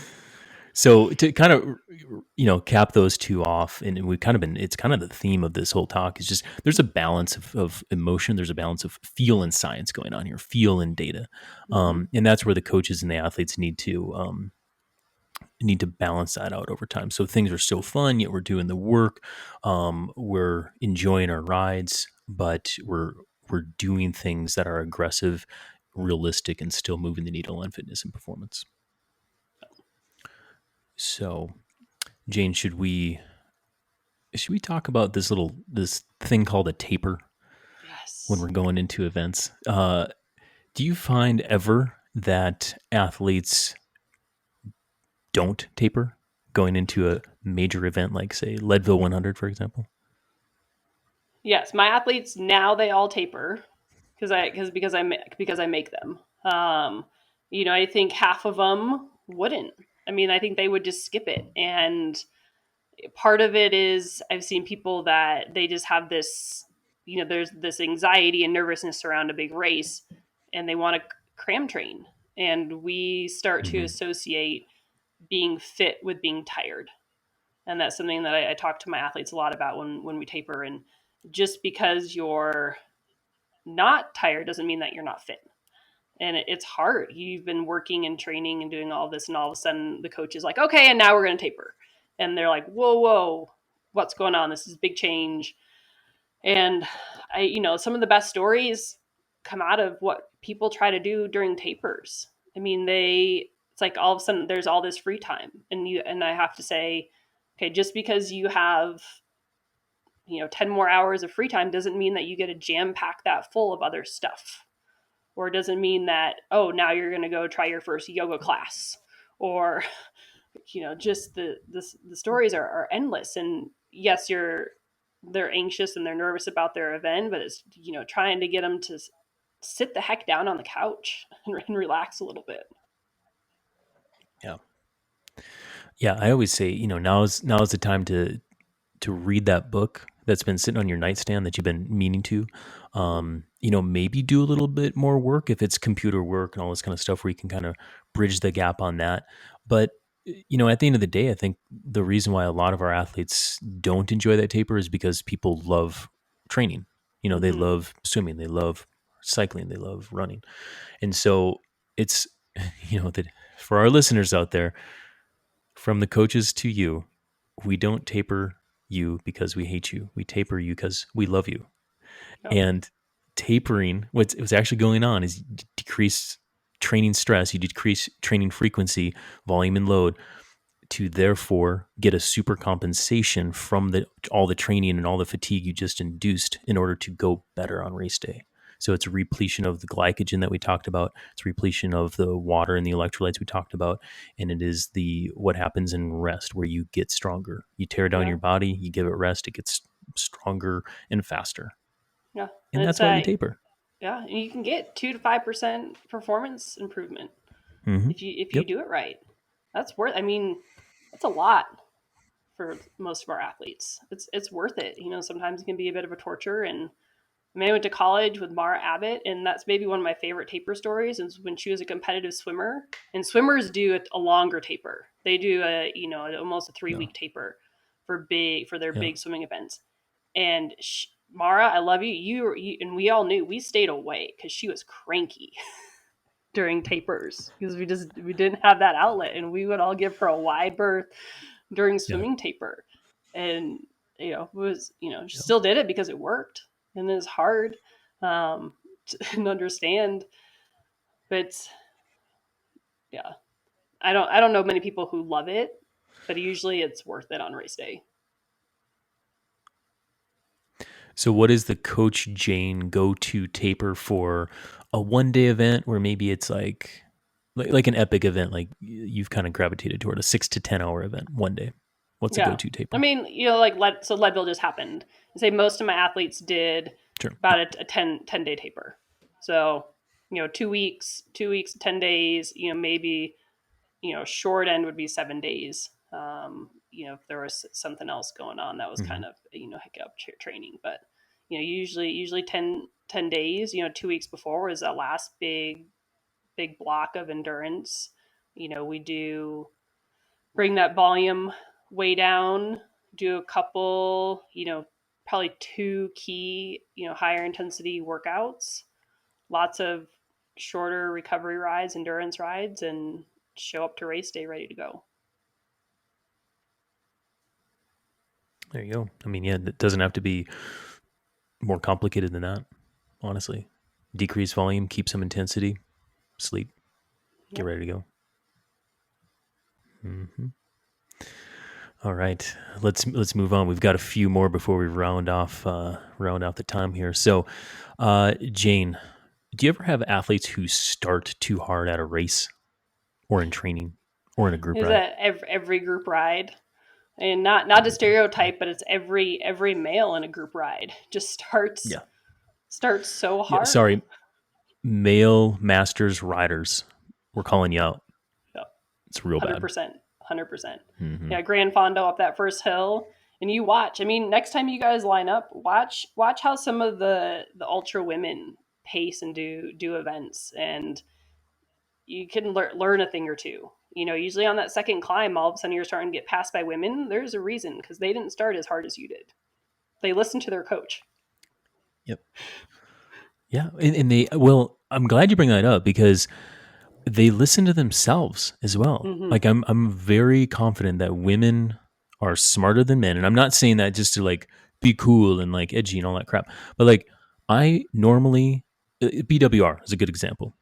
So to kind of cap those two off, and we've kind of been, it's kind of the theme of this whole talk is just, there's a balance of emotion, there's a balance of feel and science going on here, feel and data, Mm-hmm. and that's where the coaches and the athletes need to balance that out over time. So things are still fun, yet we're doing the work, we're enjoying our rides, but we're doing things that are aggressive, realistic, and still moving the needle on fitness and performance. So, Jane, should we talk about this thing called a taper when Yes. we're going into events? Do you find ever that athletes don't taper going into a major event like, say, Leadville 100, for example? Yes, my athletes now they all taper because I make them. I think half of them wouldn't. I mean, I think they would just skip it. And part of it is I've seen people that they just have this, there's this anxiety and nervousness around a big race, and they want to cram train. And we start to Mm-hmm. associate being fit with being tired, and that's something that I talk to my athletes a lot about when we taper. And just because you're not tired doesn't mean that you're not fit. And it's hard. You've been working and training and doing all this, and all of a sudden the coach is like, okay, and now we're going to taper. And they're like, whoa, what's going on? This is a big change. And some of the best stories come out of what people try to do during tapers. I mean, it's like all of a sudden there's all this free time, and I have to say, okay, just because you have 10 more hours of free time doesn't mean that you get to jam pack that full of other stuff, or it doesn't mean that, oh, now you're going to go try your first yoga class, or just the stories are endless. And yes, they're anxious and they're nervous about their event, but it's trying to get them to sit the heck down on the couch and relax a little bit. Yeah. Yeah. I always say, now's the time to read that book that's been sitting on your nightstand that you've been meaning to. Mhm. Maybe do a little bit more work if it's computer work and all this kind of stuff where you can kind of bridge the gap on that. But at the end of the day, I think the reason why a lot of our athletes don't enjoy that taper is because people love training. They Mhm. love swimming, they love cycling, they love running. And so it's, that for our listeners out there, from the coaches to you, we don't taper you because we hate you. We taper you because we love you. Yep. And tapering, what's actually going on is you decrease training stress, you decrease training frequency, volume, and load to therefore get a super compensation from all the training and all the fatigue you just induced in order to go better on race day. So it's a repletion of the glycogen that we talked about. It's a repletion of the water and the electrolytes we talked about, and it is the what happens in rest where you get stronger. You tear down Yeah. your body, you give it rest, it gets stronger and faster, Yeah. And and it's that's why we taper. yeah, and you can get 2 to 5% performance improvement Mm-hmm. if you Yep. do it right. That's worth. I mean, that's a lot for most of our athletes. It's worth it. Sometimes it can be a bit of a torture. And I mean, I went to college with Mara Abbott, and that's maybe one of my favorite taper stories. Is when she was a competitive swimmer, and swimmers do a longer taper. They do almost a three No. week taper for their Yeah. big swimming events. And Mara, I love you. And we all knew we stayed away because she was cranky during tapers because we didn't have that outlet, and we would all give her a wide berth during Yeah. swimming taper. And it was she Yeah. still did it because it worked, and it's hard um to understand. But yeah, I don't know many people who love it, but usually it's worth it on race day. So, what is the Coach Jane go to taper for a 1 day event where maybe it's like an epic event, like you've kind of gravitated toward a 6 to 10 hour event 1 day? What's a go Yeah. to I taper? mean, so Leadville just happened. I say most of my athletes did Sure. about a 10 day taper. So, 2 weeks, 2 weeks, 10 days, maybe, short end would be 7 days. If there was something else going on that was Hmm. kind of, hiccup training, but, usually 10 days, 2 weeks before was that last big block of endurance. We do bring that volume way down, do a couple, probably two key, higher intensity workouts, lots of shorter recovery rides, endurance rides, and show up to race day ready to go. There you go. I mean, yeah, it doesn't have to be more complicated than that, honestly. Decrease volume, keep some intensity, sleep, get Yep. ready to go. Hmm. All right, let's move on. We've got a few more before we round out the time here. So, Jane, do you ever have athletes who start too hard at a race or in training? or in a group Is ride. that every group ride? And not to stereotype, but it's every male in a group ride just Yeah. starts so Yeah. hard. Sorry, male masters riders. We're calling you out. Yep. It's real bad. 100%. 100%. Hmm. Yeah, Grand Fondo up that first hill. And you watch. I mean, next time you guys line up, watch how some of the ultra women pace and do events, and you can learn a thing or two. You know, usually on that second climb, all of a sudden you're starting to get passed by women. There's a reason, because they didn't start as hard as you did. They listened to their coach. Yep. Yeah. And they, well, I'm glad you bring that up because they listen to themselves as well. Mm-hmm. Like I'm very confident that women are smarter than men. And I'm not saying that just to like be cool and like edgy and all that crap. But like I normally BWR is a good example.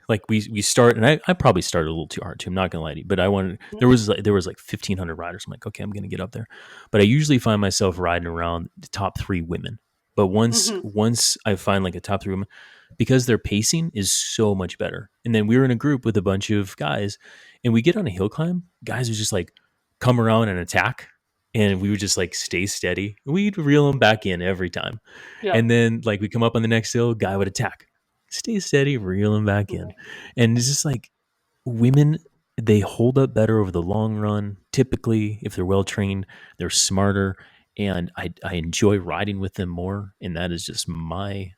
Like we start and I probably started a little too hard too. I'm not gonna lie to you, but I wanted there was like 1,500 riders. I'm like, okay, I'm gonna get up there, but I usually find myself riding around the top three women. But Mm-hmm. once I find like a top three women, because their pacing is so much better. And then we were in a group with a bunch of guys, and we get on a hill climb. Guys would just like come around and attack, and we would just like stay steady. We'd reel them back in every time. And Yep. then like we come up on the next hill, guy would attack, stay steady, reel him back in. Right. And it's just like women, they hold up better over the long run. Typically, if they're well trained, they're smarter. And I enjoy riding with them more. And that is just my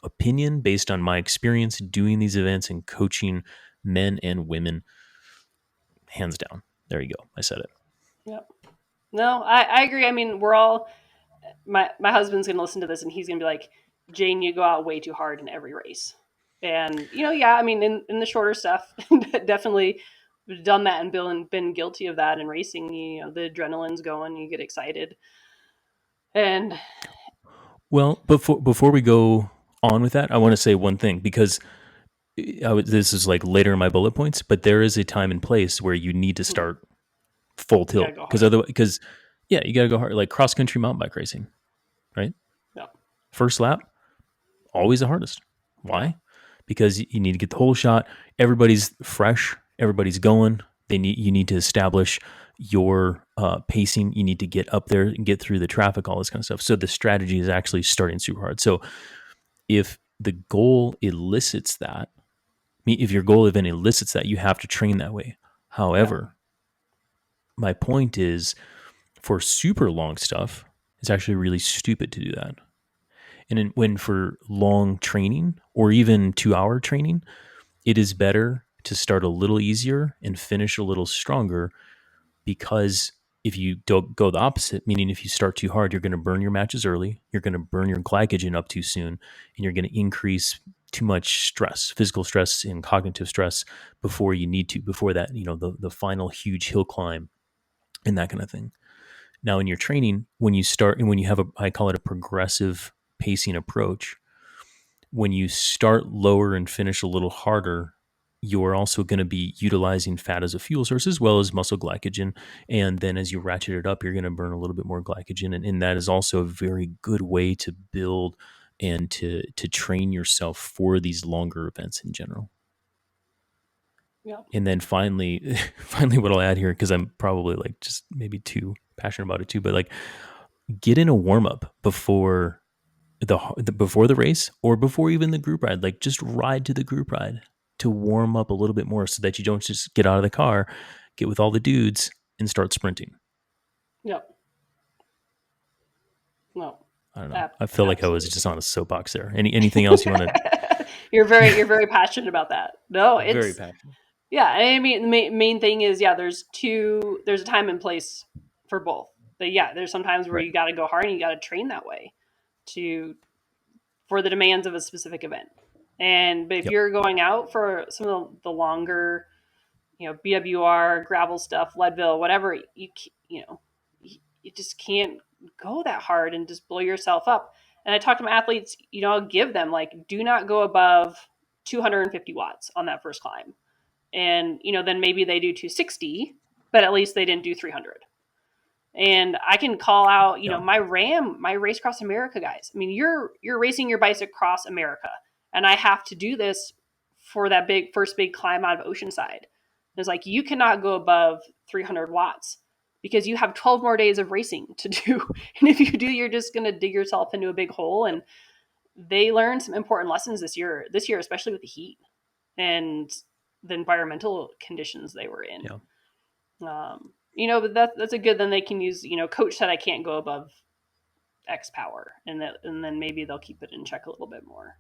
opinion based on my experience doing these events and coaching men and women, hands down. There you go. I said it. Yep. No, I agree. I mean, we're all my husband's gonna listen to this and he's gonna be like, Jane, you go out way too hard in every race. And yeah, I mean, in the shorter stuff, definitely done that and been guilty of that in racing. The adrenaline's going, you get excited, and Well, before we go on with that, I want to say one thing because this is like later in my bullet points, but there is a time and place where you need to you start full gotta tilt go because hard. otherwise, because yeah, you got to go hard. Like cross country mountain bike racing, right? Yeah, First lap, always the hardest. yeah, Why? Because you need to get the whole shot. Everybody's fresh. Everybody's going. You need to establish your pacing. You need to get up there and get through the traffic, all this kind of stuff. So the strategy is actually starting super hard. So if the goal elicits that, if your goal event elicits that, you have to train that way. yeah, However, my point is for super long stuff, it's actually really stupid to do that. When for long training or even 2 hour training, it is better to start a little easier and finish a little stronger because if you don't go the opposite, meaning if you start too hard, you're going to burn your matches early, you're going to burn your glycogen up too soon, and you're going to increase too much stress, physical stress and cognitive stress before you need to, before that, the final huge hill climb and that kind of thing. Now, in your training, when you start and when you have I call it a progressive pacing approach, when you start lower and finish a little harder, you're also going to be utilizing fat as a fuel source as well as muscle glycogen. And then as you ratchet it up, you're going to burn a little bit more glycogen. And that is also a very good way to build and to train yourself for these longer events in general. yeah, And then finally, finally, what I'll add here, because I'm probably like just maybe too passionate about it too, but like get in a warm up before the race or before even the group ride. Like just ride to the group ride to warm up a little bit more so that you don't just get out of the car, get with all the dudes and start sprinting. yeah. No, I don't know. I feel like I was absolutely. just on a soapbox there. Anything else you want to? You're very passionate about that. No, Very it's passionate. yeah. I mean, the main thing is there's a time and place for both. But yeah, there's some times where Right. you got to go hard and you got to train that way to for the demands of a specific event. But if Yep. you're going out for some of the longer, BWR, gravel stuff, Leadville, whatever, you just can't go that hard and just blow yourself up. And I talk to my athletes, I'll give them like, do not go above 250 watts on that first climb. And, then maybe they do 260, but at least they didn't do 300. And I can call out, Yeah. my Race Across America guys. I mean, you're racing your bikes across America, and I have to do this for that first big climb out of Oceanside. It's like you cannot go above 300 watts because you have 12 more days of racing to do. And if you do, you're just going to dig yourself into a big hole. And they learned some important lessons this year, especially with the heat and the environmental conditions they were in. Yeah. But that's a good, then they can use, coach said I can't go above X power. And then maybe they'll keep it in check a little bit more.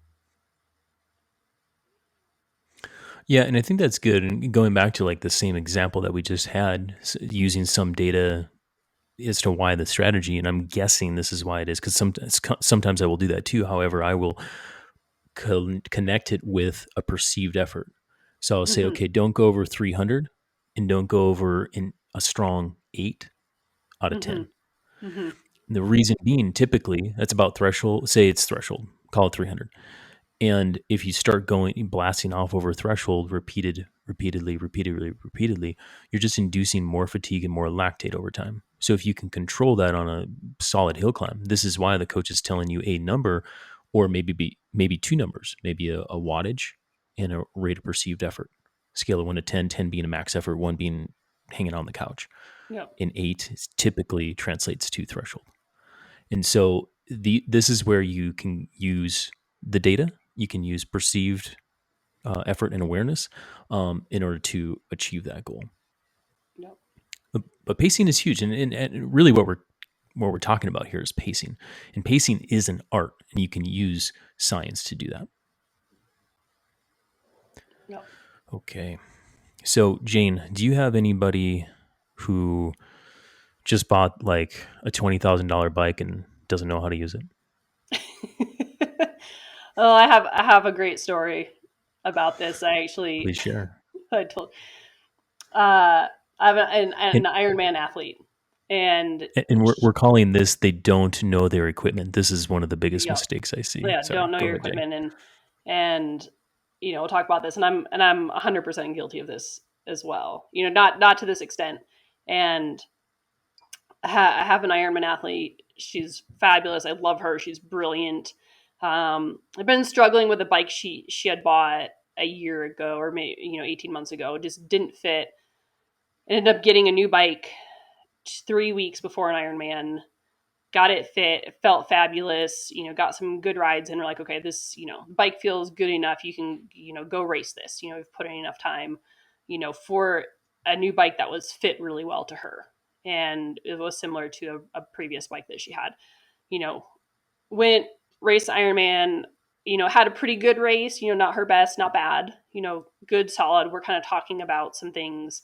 Yeah, and I think that's good. And going back to like the same example that we just had, using some data as to why the strategy, and I'm guessing this is why it is, because sometimes I will do that too. However, I will connect it with a perceived effort. So I'll say, Mm-hmm. okay, don't go over 300, and don't go over in a strong 8 out of 10. Mm-hmm. Mm-hmm. And the reason being, typically, that's about threshold. Say it's threshold, call it 300. And if you start going blasting off over threshold repeatedly, you're just inducing more fatigue and more lactate over time. So if you can control that on a solid hill climb, this is why the coach is telling you a number, or maybe two numbers, maybe a wattage and a rate of perceived effort. Scale of 1 to 10, 10 being a max effort, one being hanging on the couch. Yep. And 8 typically translates to threshold. And so this is where you can use the data. You can use perceived effort and awareness in order to achieve that goal. Yep. But pacing is huge, and really what we're talking about here is pacing. And pacing is an art, and you can use science to do that. Yep. Okay. So Jane, do you have anybody who just bought like a $20,000 bike and doesn't know how to use it? Oh, I have a great story about this. I actually Please share. I told uh I'm an And Ironman athlete, and and we're calling this, they don't know their equipment. This is one of the biggest yep, mistakes I see. yeah, don't Sorry, know go your ahead, Jay. equipment, and we'll talk about this, and I'm 100% guilty of this as well. Not to this extent, and I have an Ironman athlete. She's fabulous. I love her. She's brilliant. I've been struggling with a bike she had bought a year ago, or maybe 18 months ago. It just didn't fit. I ended up getting a new bike 3 weeks before an Ironman. Got it fit. It felt fabulous. Got some good rides, and we're like, okay, this bike feels good enough. You can go race this. We've put in enough time, for a new bike that was fit really well to her, and it was similar to a previous bike that she had. You know, went race Ironman. Had a pretty good race. Not her best, not bad. Good, solid. We're kind of talking about some things.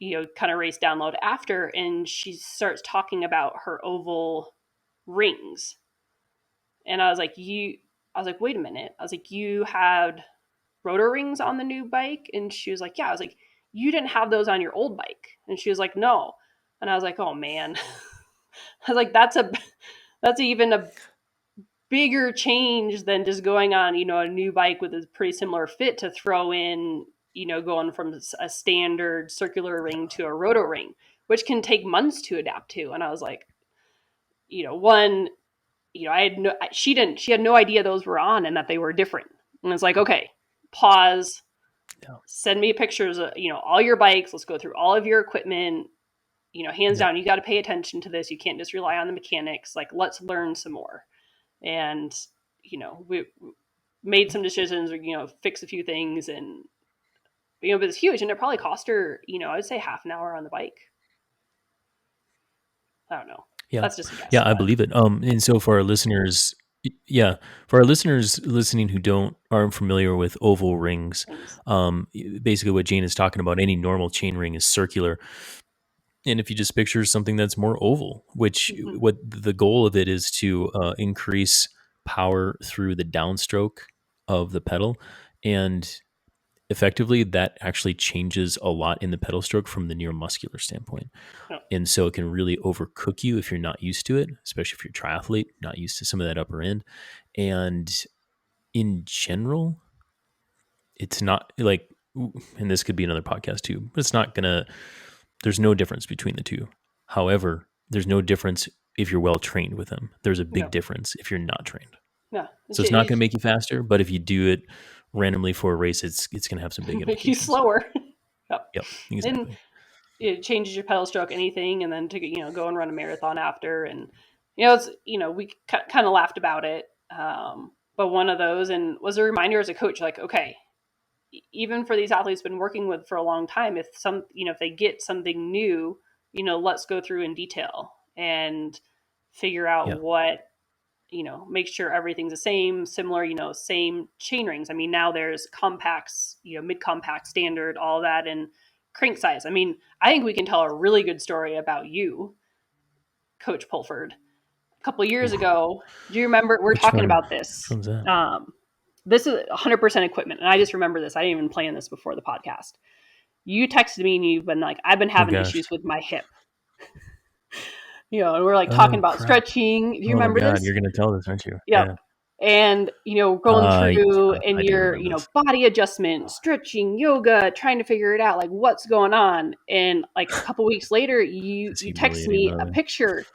Kind of race download after, and she starts talking about her oval rings. And I was like, wait a minute. I was like, you had rotor rings on the new bike? And she was like, yeah. I was like, you didn't have those on your old bike. And she was like, no. And I was like, oh man. I was like, that's even a bigger change than just going on, a new bike with a pretty similar fit to throw in, going from a standard circular ring to a rotor ring, which can take months to adapt to. And I was like, one, I had no, she had no idea those were on and that they were different. And it's like, okay, pause, Yeah. send me pictures of, all your bikes. Let's go through all of your equipment. Hands Yep. down, you got to pay attention to this. You can't just rely on the mechanics. Like, let's learn some more. And, we made some decisions, or, fix a few things, and, but it's huge. And it probably cost her, I would say half an hour on the bike. I don't know. Yeah. That's just a guess, Yeah, I but believe it. And so for our listeners, yeah, for our listeners listening who aren't familiar with oval rings, things. basically what Jane is talking about, any normal chain ring is circular. And if you just picture something that's more oval, which Mm-hmm. what the goal of it is to increase power through the downstroke of the pedal, and effectively that actually changes a lot in the pedal stroke from the neuromuscular standpoint. Yeah. And so it can really overcook you if you're not used to it, especially if you're a triathlete, not used to some of that upper end. And in general, it's not like, and this could be another podcast too, but it's not gonna, there's no difference between the two. However, there's no difference if you're well trained with them. There's a Yeah. big difference if you're not trained. Yeah. So it's not going to make you faster, but if you do it randomly for a race, it's going to have some big Make you implications. slower. Yep. Yep, And exactly. it changes your pedal stroke, anything, and then to go and run a marathon after, and it's we kind of laughed about it, but one of those, and was a reminder as a coach, like, okay, even for these athletes been working with for a long time, if if they get something new, let's go through in detail and figure out Yeah, what, make sure everything's the same, similar, same chain rings. I mean, now there's compacts, mid compact, standard, all that, and crank size. I mean, I think we can tell a really good story about you, Coach Pulford. A couple of years Ooh, ago, do you remember we're which talking one? about Which this? one's that? This is 100% equipment, and I just remember this. I didn't even plan this before the podcast. You texted me and you've been like, I've been Oh having gosh. issues with my hip, and we're like talking Oh about crap. stretching. Do you Oh my remember god, this? you're gonna tell this, aren't you? Yep. Yeah. And going through, Yeah, and I do your remember this. body adjustment, stretching, yoga, trying to figure it out, like what's going on. And like a couple weeks later, It's you text humiliating, me a really. picture,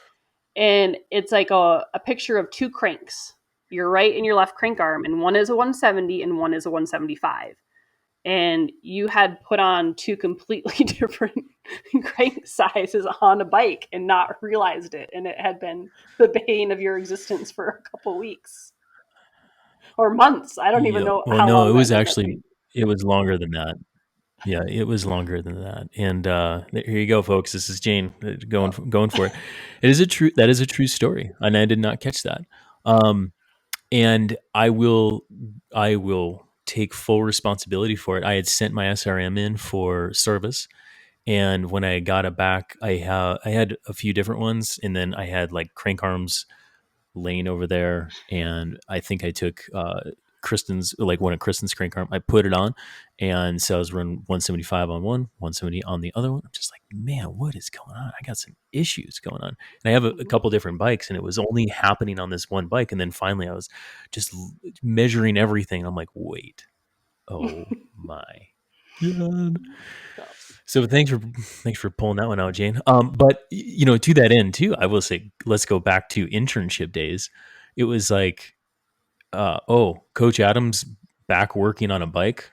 and it's like a picture of two cranks, your right and your left crank arm, and one is a 170 and one is a 175. And you had put on two completely different crank sizes on a bike and not realized it, and it had been the bane of your existence for a couple weeks or months. I don't even Yep. know Well, how no, long that ended up being. it was longer than that. Yeah, it was longer than that. And here you go, folks. This is Jane Oh. going for it. It is a true that is a true story, and I did not catch that. Um, and I will take full responsibility for it. I had sent my SRM in for service, and when I got it back, I had a few different ones, and then I had like crank arms laying over there, and I think I took Kristen's, like one of Kristen's crank arm. I put it on, and so I was running 175 on one, 170 on the other one. I'm just like, man, what is going on? I got some issues going on, and I have a Mhm. couple different bikes, and it was only happening on this one bike. And then finally, I was just measuring everything. I'm like, wait, oh my god. So, So thanks for pulling that one out, Jane. But to that end too, I will say, let's go back to internship days. It was like, oh, Coach Adams back working on a bike.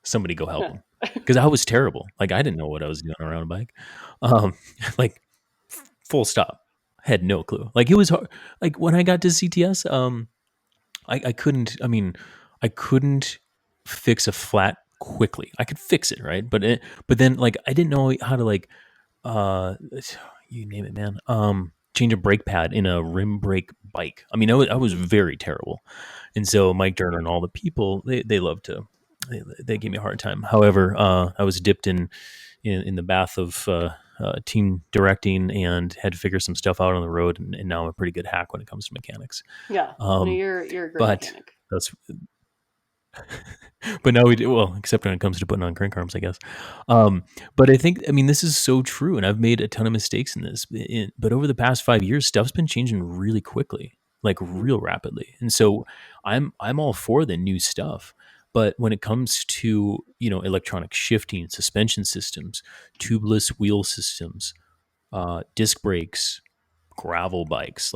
Somebody go help yeah. him, because I was terrible. Like I didn't know what I was doing around a bike. Um, like full stop, had no clue. Like it was hard. Like when I got to CTS, I couldn't. I mean, I couldn't fix a flat quickly. I could fix it, right? But then like I didn't know how to like uh you name it, man. Change a brake pad in a rim brake bike. I mean, I was very terrible. And so Mike Turner and all the people, they love to they gave me a hard time. However, I was dipped in the bath of team directing and had to figure some stuff out on the road, and now I'm a pretty good hack when it comes to mechanics. Yeah. No, Um, you're a great but mechanic. that's but now we do well, except when it comes to putting on crank arms, I guess. Um, but I mean, this is so true, and I've made a ton of mistakes in this. But over the past 5 years, stuff's been changing really quickly, like Mhm. real rapidly. And so I'm all for the new stuff. But when it comes to electronic shifting, suspension systems, tubeless wheel systems, disc brakes, gravel bikes,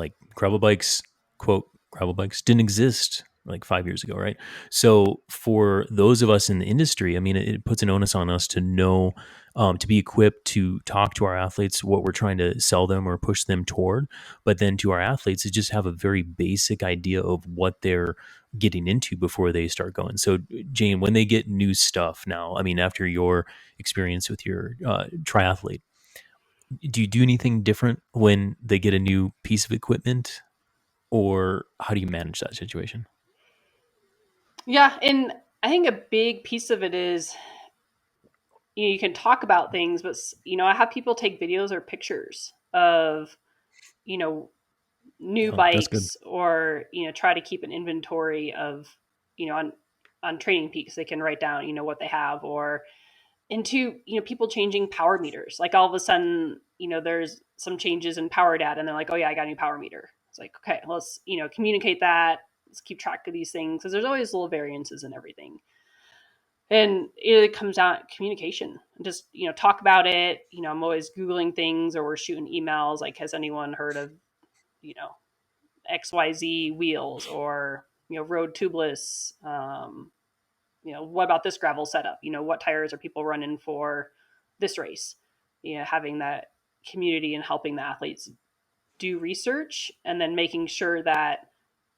quote, gravel bikes didn't exist like 5 years ago, right? So for those of us in the industry, I mean, it puts an onus on us to know, to be equipped to talk to our athletes what we're trying to sell them or push them toward. But then to our athletes, to just have a very basic idea of what they're getting into before they start going. So Jane, when they get new stuff now, I mean, after your experience with your triathlete, do you do anything different when they get a new piece of equipment, or how do you manage that situation? Yeah, and I think a big piece of it is, you can talk about things, but I have people take videos or pictures of you know new Oh, that's good. bikes, or try to keep an inventory of on Training Peaks. They can write down what they have, or into people changing power meters. Like all of a sudden, there's some changes in power data, and they're like, oh yeah, I got a new power meter. It's like, okay, let's communicate that. Let's keep track of these things, because there's always little variances in everything. And it comes down to communication. Just talk about it. I'm always googling things, or we're shooting emails like, has anyone heard of you know XYZ wheels, or road tubeless, what about this gravel setup? What tires are people running for this race? Having that community and helping the athletes do research, and then making sure that,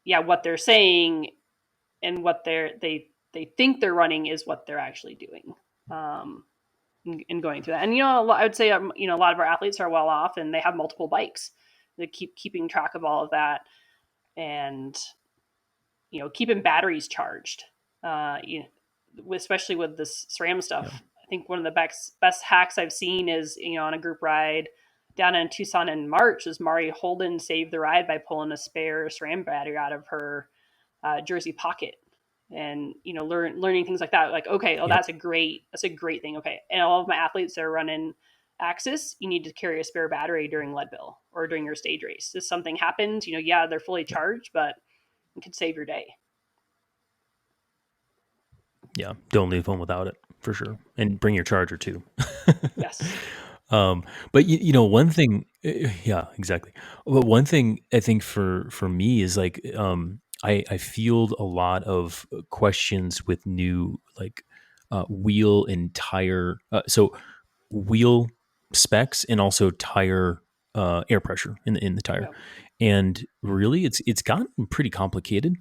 yeah, what they're saying and what they think they're running is what they're actually doing. Um, and going through that. And I would say a lot of our athletes are well off, and they have multiple bikes. They keeping track of all of that, and keeping batteries charged. Especially with this SRAM Yeah. stuff. I think one of the best hacks I've seen is on a group ride down in Tucson in March, is Mari Holden saved the ride by pulling a spare SRAM battery out of her jersey pocket, and learning things like that. Like, okay, oh, Yep. that's a great thing. Okay, and all of my athletes that are running Axis, you need to carry a spare battery during Leadville or during your stage race. If something happens, yeah, they're fully Yep. charged, but it could save your day. Yeah. Don't leave home without it for sure. And bring your charger too. Yes. um, but one thing, yeah, exactly. But one thing I think for me is like, I field a lot of questions with new like wheel and tire. So wheel specs and also tire air pressure in the tire, Yeah. and really it's gotten pretty complicated,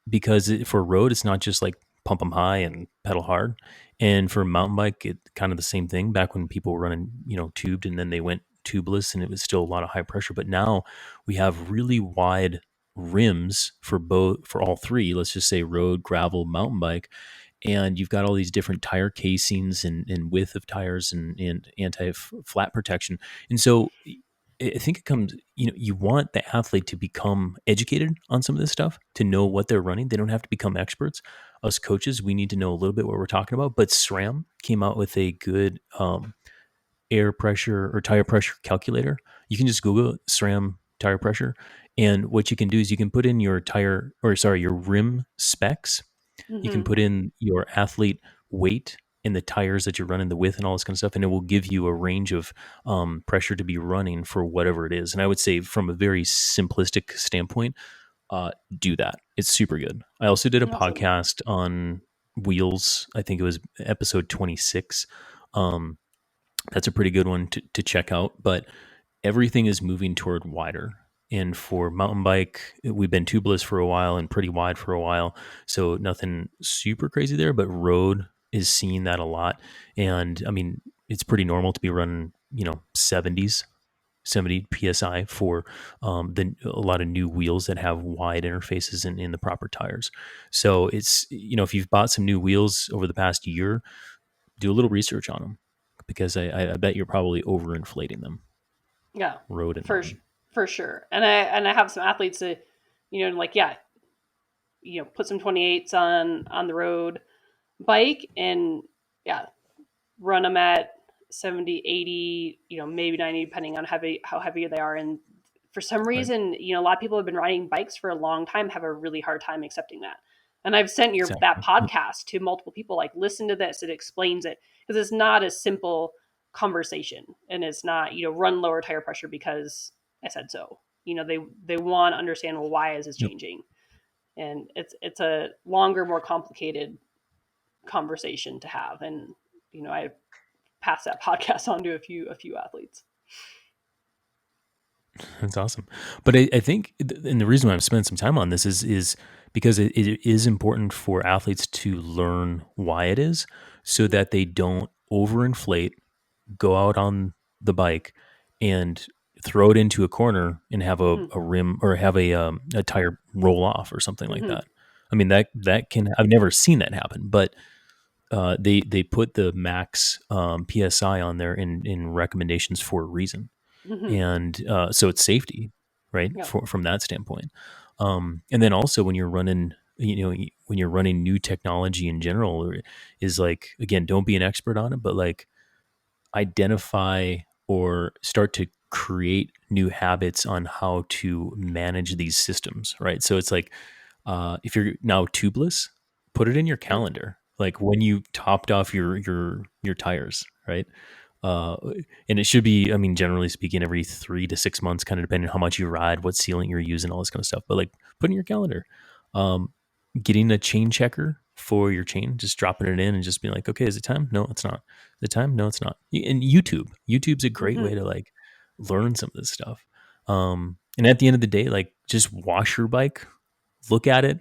because for road it's not just like pump them high and pedal hard, and for mountain bike it kind of the same thing. Back when people were running tubed and then they went tubeless and it was still a lot of high pressure, but now we have really wide rims for both, for all three, let's just say road, gravel, mountain bike, and you've got all these different tire casings and width of tires and anti-flat protection. And so I think it comes, you want the athlete to become educated on some of this stuff, to know what they're running. They don't have to become experts. Us coaches, we need to know a little bit what we're talking about. But SRAM came out with a good air pressure or tire pressure calculator. You can just Google SRAM tire pressure. And what you can do is you can put in your tire, or sorry, your rim specs. You can Mm-hmm. put in your athlete weight and the tires that you're running, the width and all this kind of stuff, and it will give you a range of pressure to be running for whatever it is. And I would say, from a very simplistic standpoint, do that. It's super good. I also did a Awesome. podcast on wheels. I think it was episode 26. Um, that's a pretty good one to check out. But everything is moving toward wider. And for mountain bike, we've been tubeless for a while and pretty wide for a while. So nothing super crazy there, but road is seeing that a lot. And I mean, it's pretty normal to be running, 70s, 70 psi for a lot of new wheels that have wide interfaces in the proper tires. So it's, if you've bought some new wheels over the past year, do a little research on them, because I bet you're probably overinflating them, Yeah, road and for mountain. for sure. And I have some athletes that, like, yeah, put some 28s on the road bike, and yeah, run them at 70, 80, maybe 90, depending on how heavy they are. And for some Right. reason, a lot of people have been riding bikes for a long time, have a really hard time accepting that. And I've sent that Exactly. Yep. podcast to multiple people, like, listen to this, it explains it, because it's not a simple conversation, and it's not, run lower tire pressure because I said so. They want to understand, well, why is this Yep. changing? And it's a longer, more complicated conversation to have. And I pass that podcast on to a few athletes. That's awesome. But I think, and the reason why I'm spending some time on this is because it is important for athletes to learn why it is, so that they don't overinflate, go out on the bike and throw it into a corner and have Mm-hmm. a rim, or have a tire roll off or something like Mm-hmm. that. I mean, that can, I've never seen that happen, but they put the max psi on there in recommendations for a reason, Mm-hmm. and so it's safety, right? Yeah. From that standpoint, and then also when you're running, when you're running new technology in general, is like, again, don't be an expert on it, but like, identify or start to create new habits on how to manage these systems, right? So it's like, if you're now tubeless, put it in your Mm-hmm. calendar, like when you topped off your tires, right? Uh, and it should be, I mean, generally speaking, every 3 to 6 months, kind of depending on how much you ride, what sealant you're using, all this kind of stuff. But like, put in your calendar, um, getting a chain checker for your chain, just dropping it in and just being like, okay, is it time? No, it's not. Is it time? No, it's not. And YouTube's a great way Hmm. to like learn some of this stuff. And at the end of the day, like just wash your bike, look at it,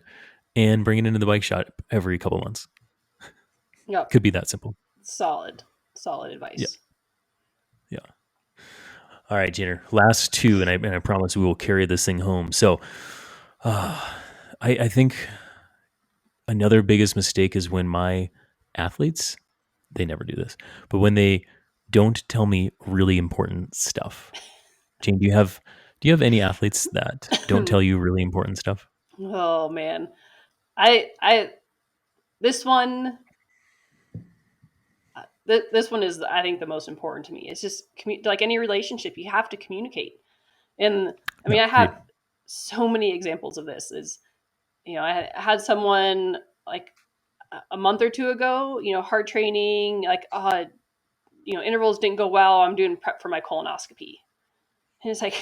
and bring it into the bike shop every couple months. Yep. Could be that simple. Solid. Solid Yeah. advice. Yeah. All right, Jenner. Last two, and I promise we will carry this thing home. So, uh, I think another biggest mistake is when my athletes, they never do this, but when they don't tell me really important stuff. Jane, do you have any athletes that don't tell you really important stuff? Oh man. I this one this one is, I think, the most important to me. It's just like any relationship, you have to communicate. And I Yeah, mean, I agreed. have so many examples of this. Is, I had someone like a month or two ago, hard training, like, intervals didn't go well. I'm doing prep for my colonoscopy. And it's like,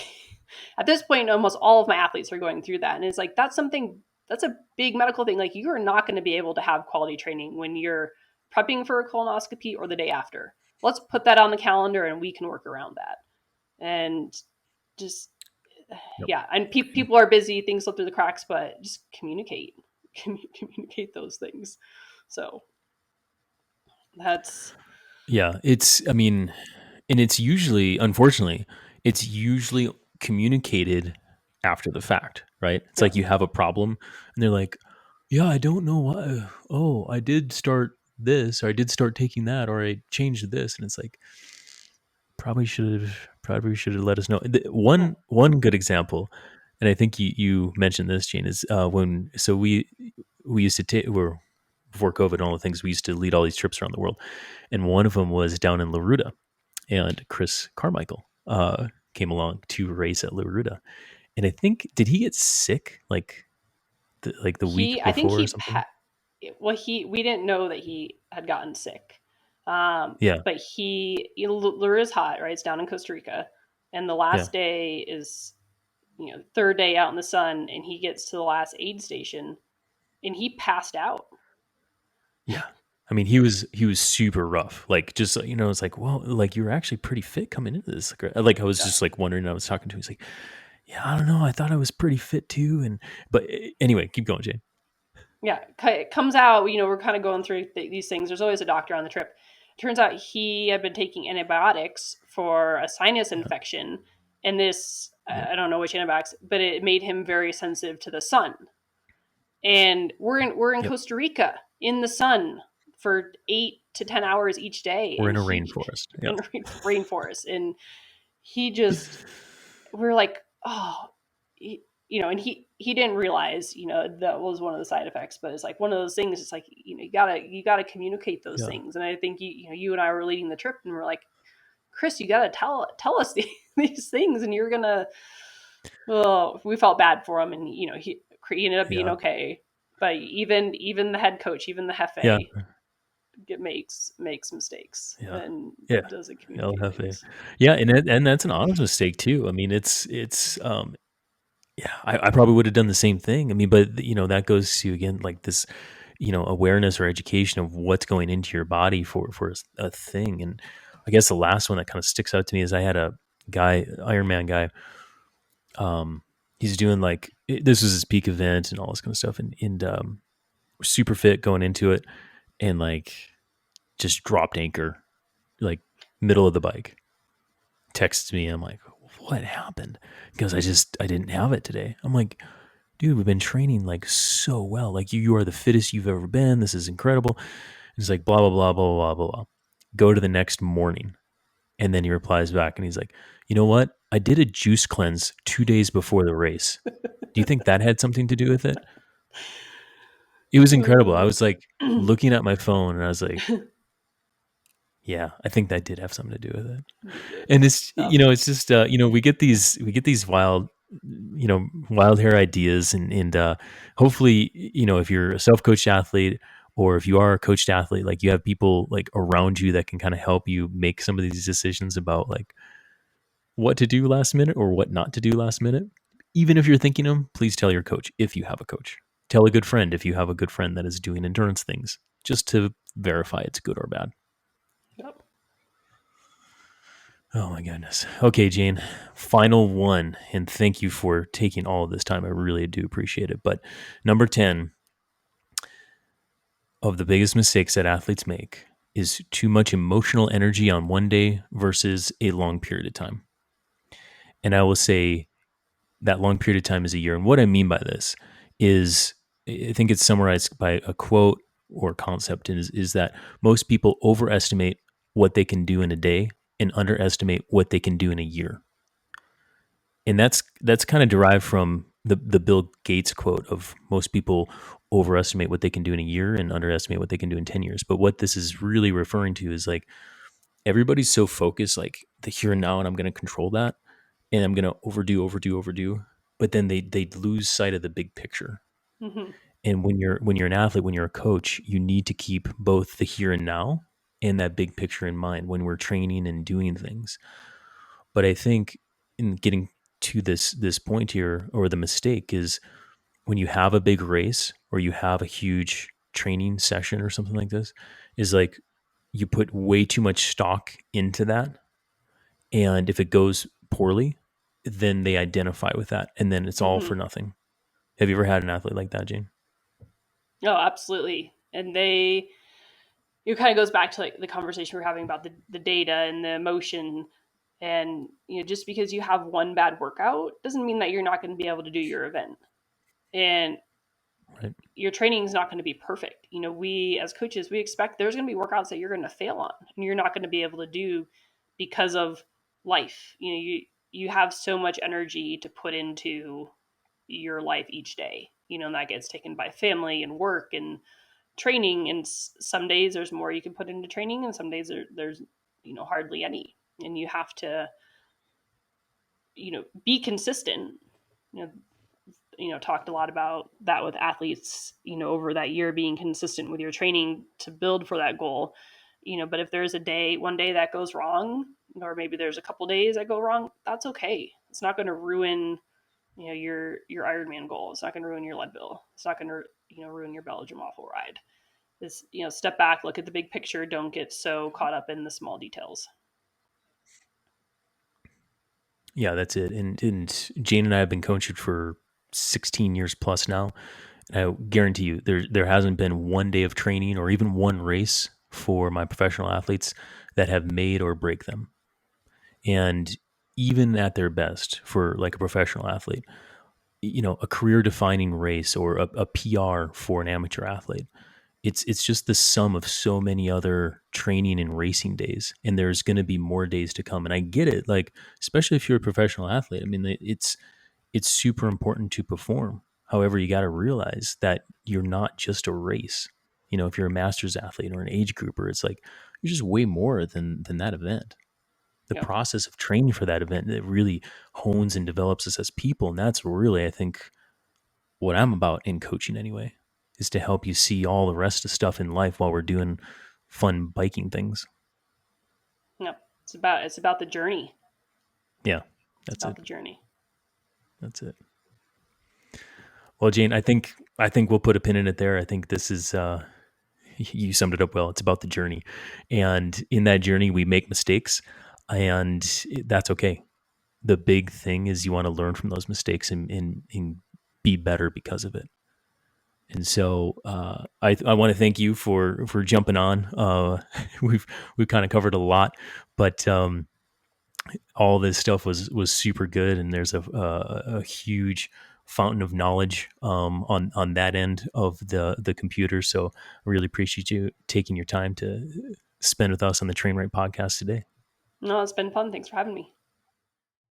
at this point, almost all of my athletes are going through that. And it's like, that's a big medical thing. Like, you are not going to be able to have quality training when you're prepping for a colonoscopy or the day after. Let's put that on the calendar and we can work around that. And just, Yep. yeah. And people are busy, things slip through the cracks, but just communicate, communicate those things. So that's, Yeah, I mean, and it's usually, unfortunately, it's usually communicated after the fact, right? It's yeah. like you have a problem and they're like, yeah, I don't know why. Oh, I did start this, or I did start taking that, or I changed this. And it's like, probably should have let us know. Hmm. One good example, and I think you mentioned this, Jane, is when so we used to take we're before COVID and all the things, we used to lead all these trips around the world, and one of them was down in Laruda, and Chris Carmichael came along to race at Laruda, and I think did he get sick like the week I think before or something? well, we didn't know that he had gotten sick. Yeah, But Lure is hot, right? It's down in Costa Rica. And the yeah, last day is, third day out in the sun, and he gets to the last aid station and he passed out. yeah. I mean, he was super rough. Like, just it's like, well, like you were actually pretty fit coming into this. Like I was Yeah. just like wondering. I was talking to him. He's like, yeah, I don't know. I thought I was pretty fit too. And but anyway, keep going, Jane. Yeah. It comes out, we're kind of going through these things. There's always a doctor on the trip. Turns out he had been taking antibiotics for a sinus Yeah, infection. And this, yeah, I don't know which antibiotics, but it made him very sensitive to the sun. And we're in yep. Costa Rica in the sun for 8 to 10 hours each day, We're and in a he rainforest. Yeah, in rainforest, and he just we're like, oh, and he didn't realize, that was one of the side effects, but it's like one of those things. It's like, you gotta communicate those yeah, things, and I think you and I were leading the trip, and we're like, Chris, you gotta tell us these things, and you're gonna. Well, we felt bad for him, and he ended up being yeah, okay. But even the head coach, even the yeah, Hefe, makes mistakes yeah, and yeah. doesn't communicate LFA. things. Yeah, and that's an honest mistake too. I mean, it's yeah. I probably would have done the same thing. I mean, but that goes to again like this awareness or education of what's going into your body for a thing. And I guess the last one that kind of sticks out to me is I had a guy, Ironman guy. Um, he's doing like this was his peak event and all this kind of stuff, and super fit going into it, and like just dropped anchor like middle of the bike. Texts me, I'm like, what happened? Because I didn't have it today. I'm like, dude, we've been training like so well. Like you are the fittest you've ever been. This is incredible. He's like, blah blah blah blah blah blah blah. Go to the next morning, and then he replies back, and he's like, you know what? I did a juice cleanse 2 days before the race. Do you think that had something to do with it? It was incredible. I Uh, was like looking at my phone, and I was like, yeah, I think that did have something to do with it. And it's tough. it's just we get these wild hair ideas, and hopefully if you're a self-coached athlete, or if you are a coached athlete, like you have people like around you that can kind of help you make some of these decisions about like what to do last minute or what not to do last minute. Even if you're thinking them, please tell your coach if you have a coach. Tell a good friend if you have a good friend that is doing endurance things, just to verify it's good or bad. Yep. Oh my goodness. Okay, Jane, final one. And thank you for taking all of this time. I really do appreciate it. But number 10 of the biggest mistakes that athletes make is too much emotional energy on one day versus a long period of time. And I will say that long period of time is a year. And what I mean by this is, I think it's summarized by a quote or concept is that most people overestimate what they can do in a day and underestimate what they can do in a year. And that's kind of derived from the Bill Gates quote of most people overestimate what they can do in a year and underestimate what they can do in 10 years. But what this is really referring to is like everybody's so focused like the here and now and I'm going to control that and I'm going to overdo, but then they lose sight of the big picture. Hmm. And when you're an athlete, when you're a coach, you need to keep both the here and now and that big picture in mind when we're training and doing things. But I think in getting to this point here, or the mistake is when you have a big race or you have a huge training session or something like this, is like you put way too much stock into that. And if it goes poorly, then they identify with that and then it's all Hmm. for nothing. Have you ever had an athlete like that, Jane? Oh, absolutely. And it kind of goes back to like the conversation we are having about the data and the emotion. And just because you have one bad workout doesn't mean that you're not going to be able to do your event. And Right. your training is not going to be perfect. We as coaches, we expect there's going to be workouts that you're going to fail on and you're not going to be able to do because of life. You have so much energy to put into your life each day. And that gets taken by family and work and training. And some days there's more you can put into training, and some days there's hardly any. And you have to be consistent. You know, talked a lot about that with athletes, over that year, being consistent with your training to build for that goal. But if there's one day that goes wrong, or maybe there's a couple days that go wrong, that's okay. It's not going to ruin, your Ironman goal. It's not going to ruin your Leadville. It's not going to, ruin your Belgium waffle ride. This, step back, look at the big picture. Don't get so caught up in the small details. Yeah, that's it. And Jane and I have been coaching for 16 years plus now. And I guarantee you there hasn't been one day of training or even one race for my professional athletes that have made or break them. And even at their best for like a professional athlete, a career defining race or a PR for an amateur athlete, it's just the sum of so many other training and racing days, and there's going to be more days to come. And I get it, like especially if you're a professional athlete. I mean, it's super important to perform. However, you got to realize that you're not just a race. If you're a masters athlete or an age grouper, it's like you're just way more than that event. The Yep. process of training for that event, it really hones and develops us as people, and that's really, I think, what I'm about in coaching anyway, is to help you see all the rest of stuff in life while we're doing fun biking things. Yep. It's about the journey. Yeah, It's that's about it. the journey. That's it. Well, Jane, I think we'll put a pin in it there. I think this is you summed it up well. It's about the journey, and in that journey, we make mistakes, and that's okay. The big thing is you want to learn from those mistakes and be better because of it. And so I want to thank you for jumping on. We've kind of covered a lot, but all this stuff was super good, and there's a huge fountain of knowledge on that end of the computer. So I really appreciate you taking your time to spend with us on the Train Right podcast today. No, it's been fun. Thanks for having me.